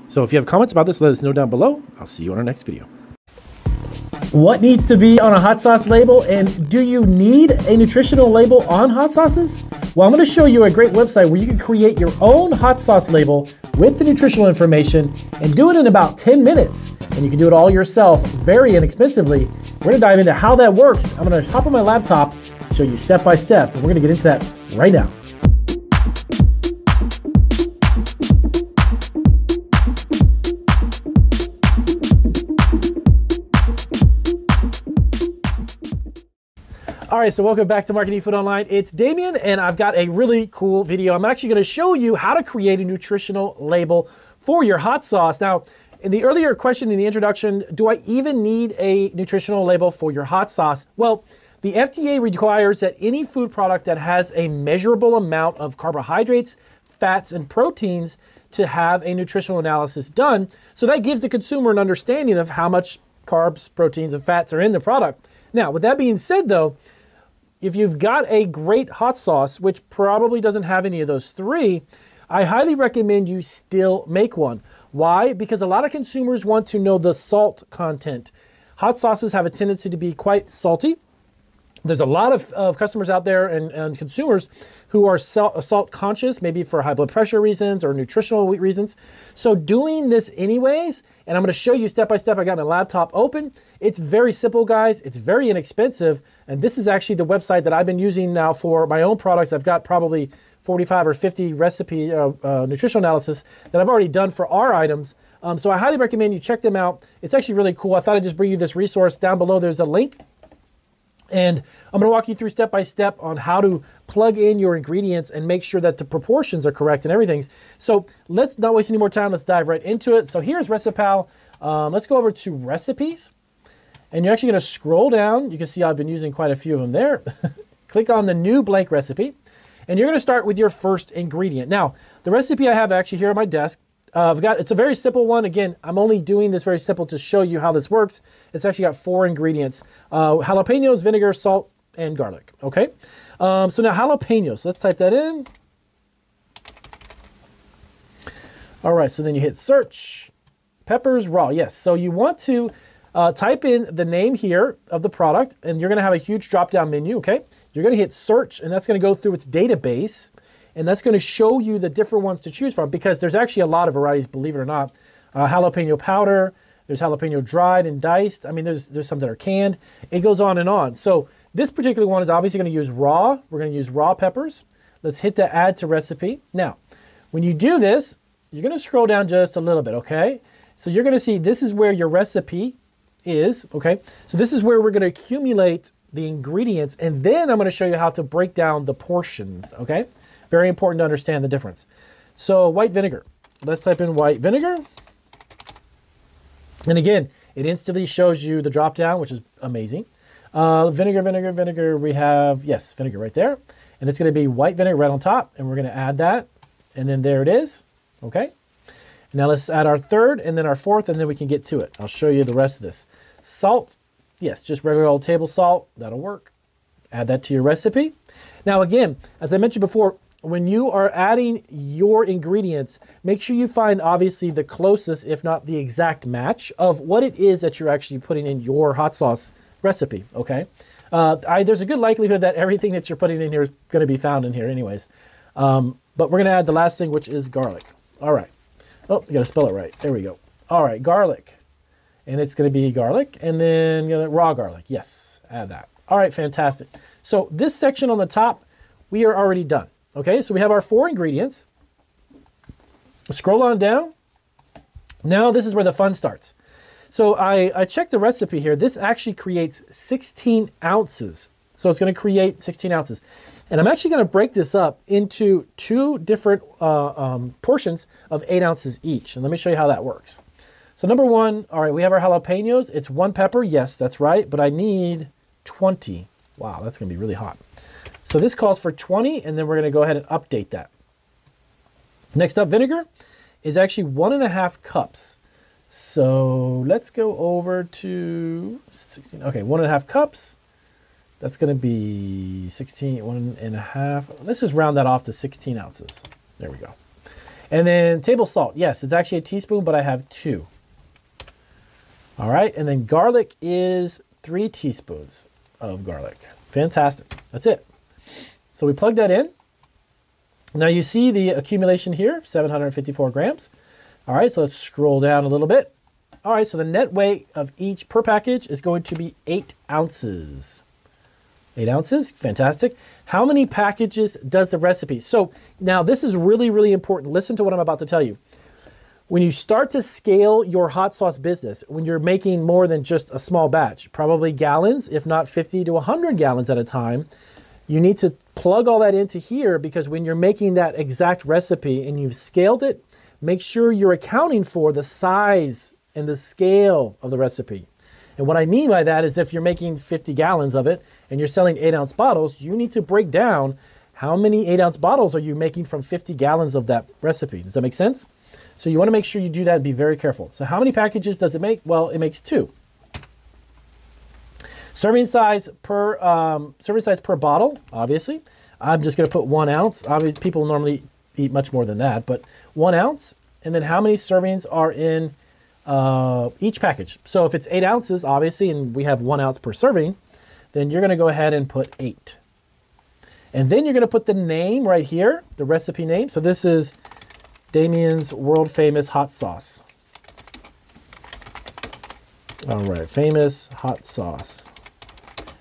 So if you have comments about this, let us know down below. I'll see you on our next video. What needs to be on a hot sauce label, and do you need a nutritional label on hot sauces? Well, I'm going to show you a great website where you can create your own hot sauce label with the nutritional information and do it in about 10 minutes. And you can do it all yourself very inexpensively. We're going to dive into how that works. I'm going to hop on my laptop, show you step by step, and we're going to get into that right now. All right, so welcome back to Marketing Food Online. It's Damien, and I've got a really cool video. I'm actually going to show you how to create a nutritional label for your hot sauce. Now, in the earlier question in the introduction, do I even need a nutritional label for your hot sauce? Well, the FDA requires that any food product that has a measurable amount of carbohydrates, fats, and proteins to have a nutritional analysis done. So that gives the consumer an understanding of how much carbs, proteins, and fats are in the product. Now, with that being said, though, if you've got a great hot sauce, which probably doesn't have any of those three, I highly recommend you still make one. Why? Because a lot of consumers want to know the salt content. Hot sauces have a tendency to be quite salty. There's a lot of customers out there and consumers who are salt conscious, maybe for high blood pressure reasons or nutritional reasons. So doing this anyways, and I'm going to show you step by step. I got my laptop open. It's very simple, guys. It's very inexpensive. And this is actually the website that I've been using now for my own products. I've got probably 45 or 50 recipe nutritional analysis that I've already done for our items. So I highly recommend you check them out. It's actually really cool. I thought I'd just bring you this resource. Down below, there's a link. And I'm going to walk you through step by step on how to plug in your ingredients and make sure that the proportions are correct and everything. So let's not waste any more time. Let's dive right into it. So here's Recipal. Let's go over to recipes. And you're actually going to scroll down. You can see I've been using quite a few of them there. Click on the new blank recipe. And you're going to start with your first ingredient. Now, the recipe I have actually here on my desk, it's a very simple one. Again, I'm only doing this very simple to show you how this works. It's actually got 4 ingredients: jalapenos, vinegar, salt, and garlic. Okay. So now jalapenos. Let's type that in. All right. So then you hit search. Peppers raw. Yes. So you want to type in the name here of the product, and you're going to have a huge drop-down menu. Okay. You're going to hit search, and that's going to go through its database. And that's going to show you the different ones to choose from, because there's actually a lot of varieties, believe it or not. Jalapeno powder, there's jalapeno dried and diced. I mean, there's some that are canned. It goes on and on. So this particular one is obviously going to use raw. We're going to use raw peppers. Let's hit the add to recipe. Now, when you do this, you're going to scroll down just a little bit, okay? So you're going to see this is where your recipe is, okay? So this is where we're going to accumulate the ingredients, and then I'm going to show you how to break down the portions, okay? Very important to understand the difference. So white vinegar. Let's type in white vinegar. And again, It instantly shows you the drop down, which is amazing. Vinegar, we have, yes, vinegar right there. And it's going to be white vinegar right on top, and we're going to add that. And then there it is, okay? Now let's add our third and then our fourth, and then we can get to it. I'll show you the rest of this. Salt, yes, just regular old table salt, that'll work. Add that to your recipe. Now again, as I mentioned before, when you are adding your ingredients, make sure you find obviously the closest, if not the exact match of what it is that you're actually putting in your hot sauce recipe, okay? There's a good likelihood that everything that you're putting in here is gonna be found in here anyways. But we're gonna add the last thing, which is garlic. All right. Oh, you gotta spell it right. There we go. All right, garlic. And it's gonna be garlic, and then raw garlic. Yes, add that. All right, fantastic. So this section on the top, we are already done. Okay, so we have our 4 ingredients. Scroll on down. Now this is where the fun starts. So I checked the recipe here. This actually creates 16 ounces. So it's gonna create 16 ounces. And I'm actually gonna break this up into 2 different portions of 8 ounces each. And let me show you how that works. So number 1, all right, we have our jalapenos. It's 1 pepper, yes, that's right, but I need 20. Wow, that's gonna be really hot. So this calls for 20, and then we're gonna go ahead and update that. Next up, vinegar is actually 1.5 cups. So let's go over to 16, okay, 1.5 cups. That's gonna be 16, 1.5. Let's just round that off to 16 ounces. There we go. And then table salt, yes, it's actually a teaspoon, but I have 2. All right, and then garlic is 3 teaspoons of garlic. Fantastic, that's it. So we plug that in. Now you see the accumulation here, 754 grams. All right, so let's scroll down a little bit. All right, so the net weight of each per package is going to be 8 ounces. 8 ounces, fantastic. How many packages does the recipe? So now this is really, really important. Listen to what I'm about to tell you. When you start to scale your hot sauce business, when you're making more than just a small batch, probably gallons, if not 50 to 100 gallons at a time, you need to plug all that into here, because when you're making that exact recipe and you've scaled it, make sure you're accounting for the size and the scale of the recipe. And what I mean by that is if you're making 50 gallons of it and you're selling 8-ounce bottles, you need to break down how many 8-ounce bottles are you making from 50 gallons of that recipe. Does that make sense? So you want to make sure you do that and be very careful. So how many packages does it make? Well, it makes 2. Serving size per bottle, obviously. I'm just going to put 1 ounce. Obviously, people normally eat much more than that, but 1 ounce. And then how many servings are in each package? So if it's 8 ounces, obviously, and we have 1 ounce per serving, then you're going to go ahead and put 8. And then you're going to put the name right here, the recipe name. So this is Damien's world famous hot sauce. All right, famous hot sauce.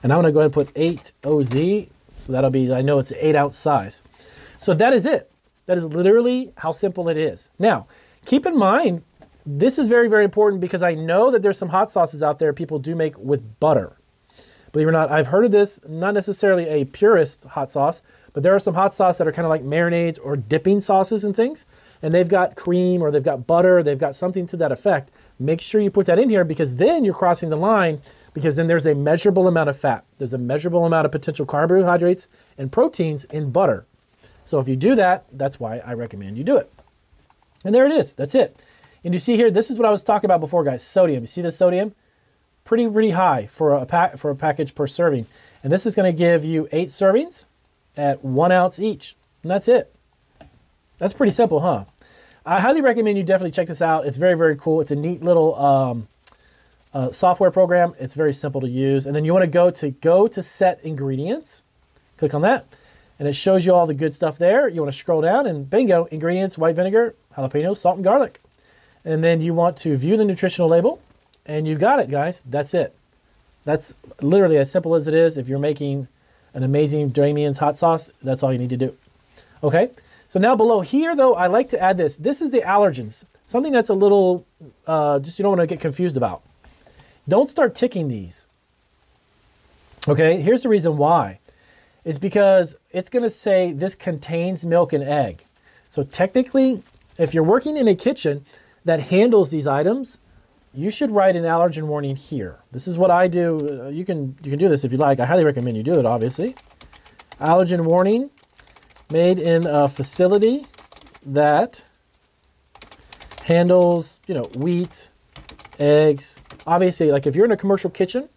And I'm gonna go ahead and put 8 OZ. So that'll be, I know it's an 8-ounce size. So that is it. That is literally how simple it is. Now, keep in mind, this is very, very important, because I know that there's some hot sauces out there people do make with butter. Believe it or not, I've heard of this, not necessarily a purist hot sauce, but there are some hot sauce that are kind of like marinades or dipping sauces and things, and they've got cream or they've got butter, they've got something to that effect. Make sure you put that in here, because then you're crossing the line, because then there's a measurable amount of fat. There's a measurable amount of potential carbohydrates and proteins in butter. So if you do that, that's why I recommend you do it. And there it is, that's it. And you see here, this is what I was talking about before, guys, sodium. You see the sodium? Pretty high for a package per serving. And this is gonna give you 8 servings at 1 ounce each. And that's it. That's pretty simple, huh? I highly recommend you definitely check this out. It's very, very cool. It's a neat little software program. It's very simple to use. And then you want to go to set ingredients. Click on that. And it shows you all the good stuff there. You want to scroll down and bingo, ingredients, white vinegar, jalapenos, salt, and garlic. And then you want to view the nutritional label. And you got it, guys. That's it. That's literally as simple as it is. If you're making an amazing Damien's hot sauce, that's all you need to do. Okay? So now below here, though, I like to add this. This is the allergens. Something that's a little, just you don't want to get confused about. Don't start ticking these. Okay, here's the reason why. It's because it's going to say this contains milk and egg. So technically, if you're working in a kitchen that handles these items, you should write an allergen warning here. This is what I do. You can do this if you like. I highly recommend you do it, obviously. Allergen warning, made in a facility that handles, wheat, eggs. Obviously, like if you're in a commercial kitchen,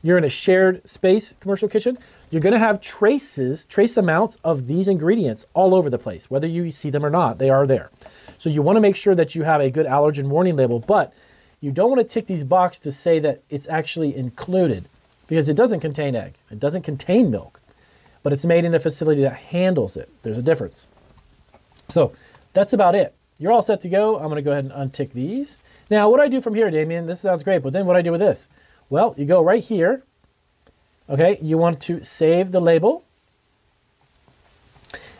you're in a shared space commercial kitchen, you're gonna have trace amounts of these ingredients all over the place. Whether you see them or not, they are there. So you wanna make sure that you have a good allergen warning label, but you don't wanna tick these boxes to say that it's actually included, because it doesn't contain egg, it doesn't contain milk, but it's made in a facility that handles it. There's a difference. So that's about it. You're all set to go. I'm gonna go ahead and untick these. Now, what do I do from here, Damien? This sounds great, but then what do I do with this? Well, you go right here, okay? You want to save the label,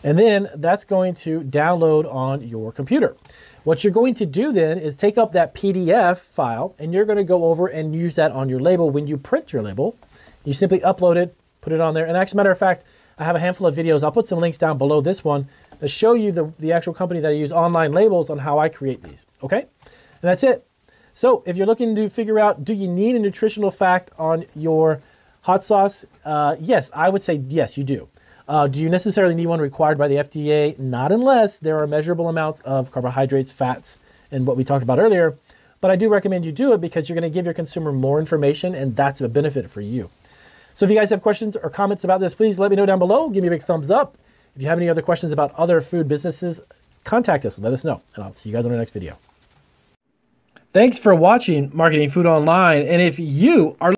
and then that's going to download on your computer. What you're going to do then is take up that PDF file, and you're gonna go over and use that on your label. When you print your label, you simply upload it, put it on there. And as a matter of fact, I have a handful of videos. I'll put some links down below this one to show you the actual company that I use, Online Labels, on how I create these, okay? And that's it. So if you're looking to figure out, do you need a nutritional fact on your hot sauce? Yes, I would say yes, you do. Do you necessarily need one required by the FDA? Not unless there are measurable amounts of carbohydrates, fats, and what we talked about earlier. But I do recommend you do it because you're gonna give your consumer more information, and that's a benefit for you. So if you guys have questions or comments about this, please let me know down below. Give me a big thumbs up. If you have any other questions about other food businesses, contact us and let us know. And I'll see you guys on the next video. Thanks for watching Marketing Food Online. And if you are